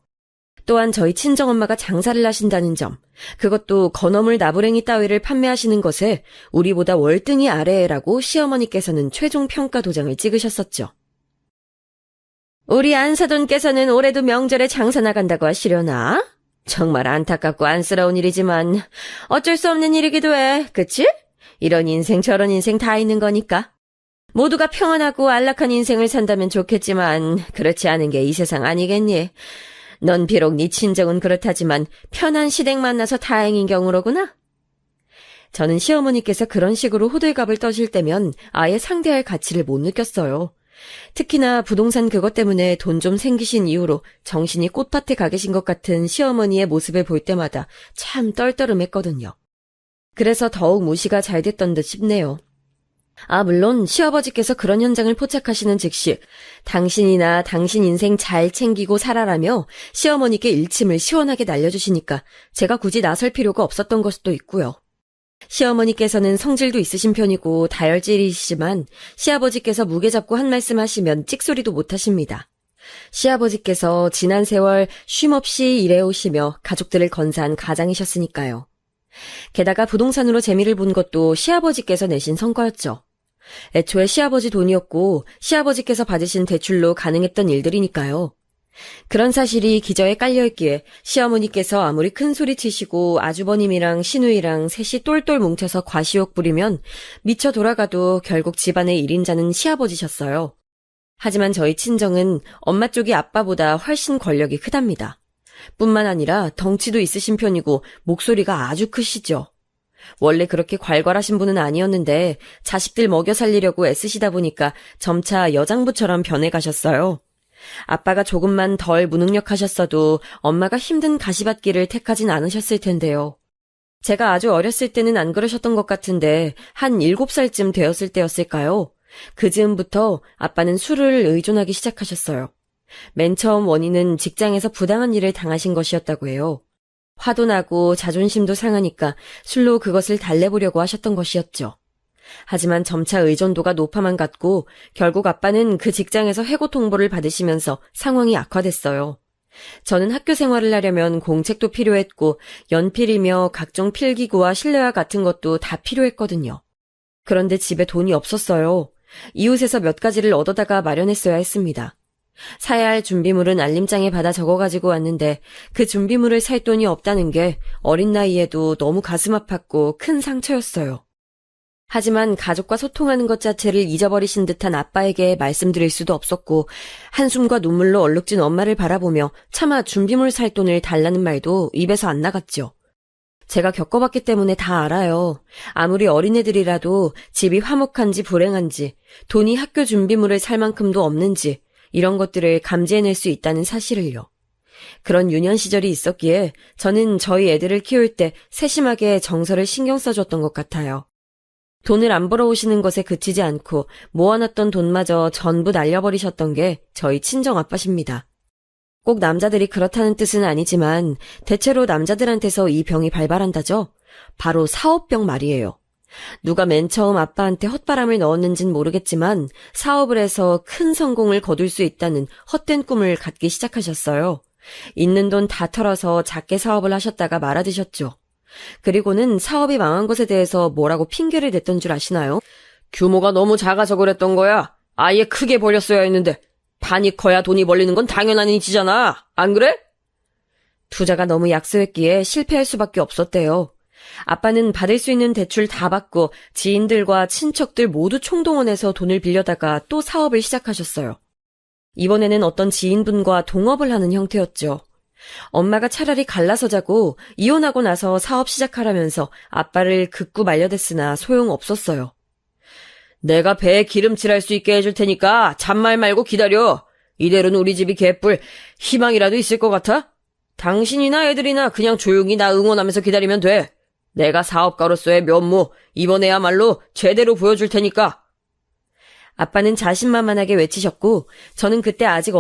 또한 저희 친정엄마가 장사를 하신다는 점, 그것도 건어물 나부랭이 따위를 판매하시는 것에 우리보다 월등히 아래라고 시어머니께서는 최종 평가 도장을 찍으셨었죠. 우리 안사돈께서는 올해도 명절에 장사 나간다고 하시려나? 정말 안타깝고 안쓰러운 일이지만 어쩔 수 없는 일이기도 해, 그치? 이런 인생 저런 인생 다 있는 거니까. 모두가 평안하고 안락한 인생을 산다면 좋겠지만 그렇지 않은 게 이 세상 아니겠니? 넌 비록 네 친정은 그렇다지만 편한 시댁 만나서 다행인 경우로구나. 저는 시어머니께서 그런 식으로 호들갑을 떠실 때면 아예 상대할 가치를 못 느꼈어요. 특히나 부동산 그것 때문에 돈 좀 생기신 이후로 정신이 꽃밭에 가 계신 것 같은 시어머니의 모습을 볼 때마다 참 떨떠름했거든요. 그래서 더욱 무시가 잘 됐던 듯 싶네요. 물론 시아버지께서 그런 현장을 포착하시는 즉시 당신이나 당신 인생 잘 챙기고 살아라며 시어머니께 일침을 시원하게 날려주시니까 제가 굳이 나설 필요가 없었던 것도 있고요. 시어머니께서는 성질도 있으신 편이고 다혈질이시지만 시아버지께서 무게 잡고 한 말씀 하시면 찍소리도 못 하십니다. 시아버지께서 지난 세월 쉼없이 일해오시며 가족들을 건사한 가장이셨으니까요. 게다가 부동산으로 재미를 본 것도 시아버지께서 내신 성과였죠. 애초에 시아버지 돈이었고 시아버지께서 받으신 대출로 가능했던 일들이니까요. 그런 사실이 기저에 깔려있기에 시어머니께서 아무리 큰 소리 치시고 아주버님이랑 시누이랑 셋이 똘똘 뭉쳐서 과시욕 부리면 미쳐 돌아가도 결국 집안의 1인자는 시아버지셨어요. 하지만 저희 친정은 엄마 쪽이 아빠보다 훨씬 권력이 크답니다. 뿐만 아니라 덩치도 있으신 편이고 목소리가 아주 크시죠. 원래 그렇게 괄괄하신 분은 아니었는데 자식들 먹여 살리려고 애쓰시다 보니까 점차 여장부처럼 변해가셨어요. 아빠가 조금만 덜 무능력하셨어도 엄마가 힘든 가시밭길을 택하진 않으셨을 텐데요. 제가 아주 어렸을 때는 안 그러셨던 것 같은데 한 7살쯤 되었을 때였을까요? 그 즈음부터 아빠는 술을 의존하기 시작하셨어요. 맨 처음 원인은 직장에서 부당한 일을 당하신 것이었다고 해요. 화도 나고 자존심도 상하니까 술로 그것을 달래보려고 하셨던 것이었죠. 하지만 점차 의존도가 높아만 갔고 결국 아빠는 그 직장에서 해고 통보를 받으시면서 상황이 악화됐어요. 저는 학교 생활을 하려면 공책도 필요했고 연필이며 각종 필기구와 실내화 같은 것도 다 필요했거든요. 그런데 집에 돈이 없었어요. 이웃에서 몇 가지를 얻어다가 마련했어야 했습니다. 사야 할 준비물은 알림장에 받아 적어가지고 왔는데 그 준비물을 살 돈이 없다는 게 어린 나이에도 너무 가슴 아팠고 큰 상처였어요. 하지만 가족과 소통하는 것 자체를 잊어버리신 듯한 아빠에게 말씀드릴 수도 없었고 한숨과 눈물로 얼룩진 엄마를 바라보며 차마 준비물 살 돈을 달라는 말도 입에서 안 나갔죠. 제가 겪어봤기 때문에 다 알아요. 아무리 어린애들이라도 집이 화목한지 불행한지 돈이 학교 준비물을 살 만큼도 없는지 이런 것들을 감지해낼 수 있다는 사실을요. 그런 유년 시절이 있었기에 저는 저희 애들을 키울 때 세심하게 정서를 신경 써줬던 것 같아요. 돈을 안 벌어오시는 것에 그치지 않고 모아놨던 돈마저 전부 날려버리셨던 게 저희 친정아빠십니다. 꼭 남자들이 그렇다는 뜻은 아니지만 대체로 남자들한테서 이 병이 발발한다죠. 바로 사업병 말이에요. 누가 맨 처음 아빠한테 헛바람을 넣었는진 모르겠지만 사업을 해서 큰 성공을 거둘 수 있다는 헛된 꿈을 갖기 시작하셨어요. 있는 돈 다 털어서 작게 사업을 하셨다가 말아드셨죠. 그리고는 사업이 망한 것에 대해서 뭐라고 핑계를 댔던 줄 아시나요? 규모가 너무 작아서 그랬던 거야. 아예 크게 벌렸어야 했는데 반이 커야 돈이 벌리는 건 당연한 일이잖아. 안 그래? 투자가 너무 약소했기에 실패할 수밖에 없었대요. 아빠는 받을 수 있는 대출 다 받고 지인들과 친척들 모두 총동원해서 돈을 빌려다가 또 사업을 시작하셨어요. 이번에는 어떤 지인분과 동업을 하는 형태였죠. 엄마가 차라리 갈라서자고 이혼하고 나서 사업 시작하라면서 아빠를 극구 말려댔으나 소용없었어요. 내가 배에 기름칠할 수 있게 해줄 테니까 잔말 말고 기다려. 이대로는 우리 집이 개뿔 희망이라도 있을 것 같아? 당신이나 애들이나 그냥 조용히 나 응원하면서 기다리면 돼. 내가 사업가로서의 면모 이번에야말로 제대로 보여줄 테니까. 아빠는 자신만만하게 외치셨고 저는 그때 아직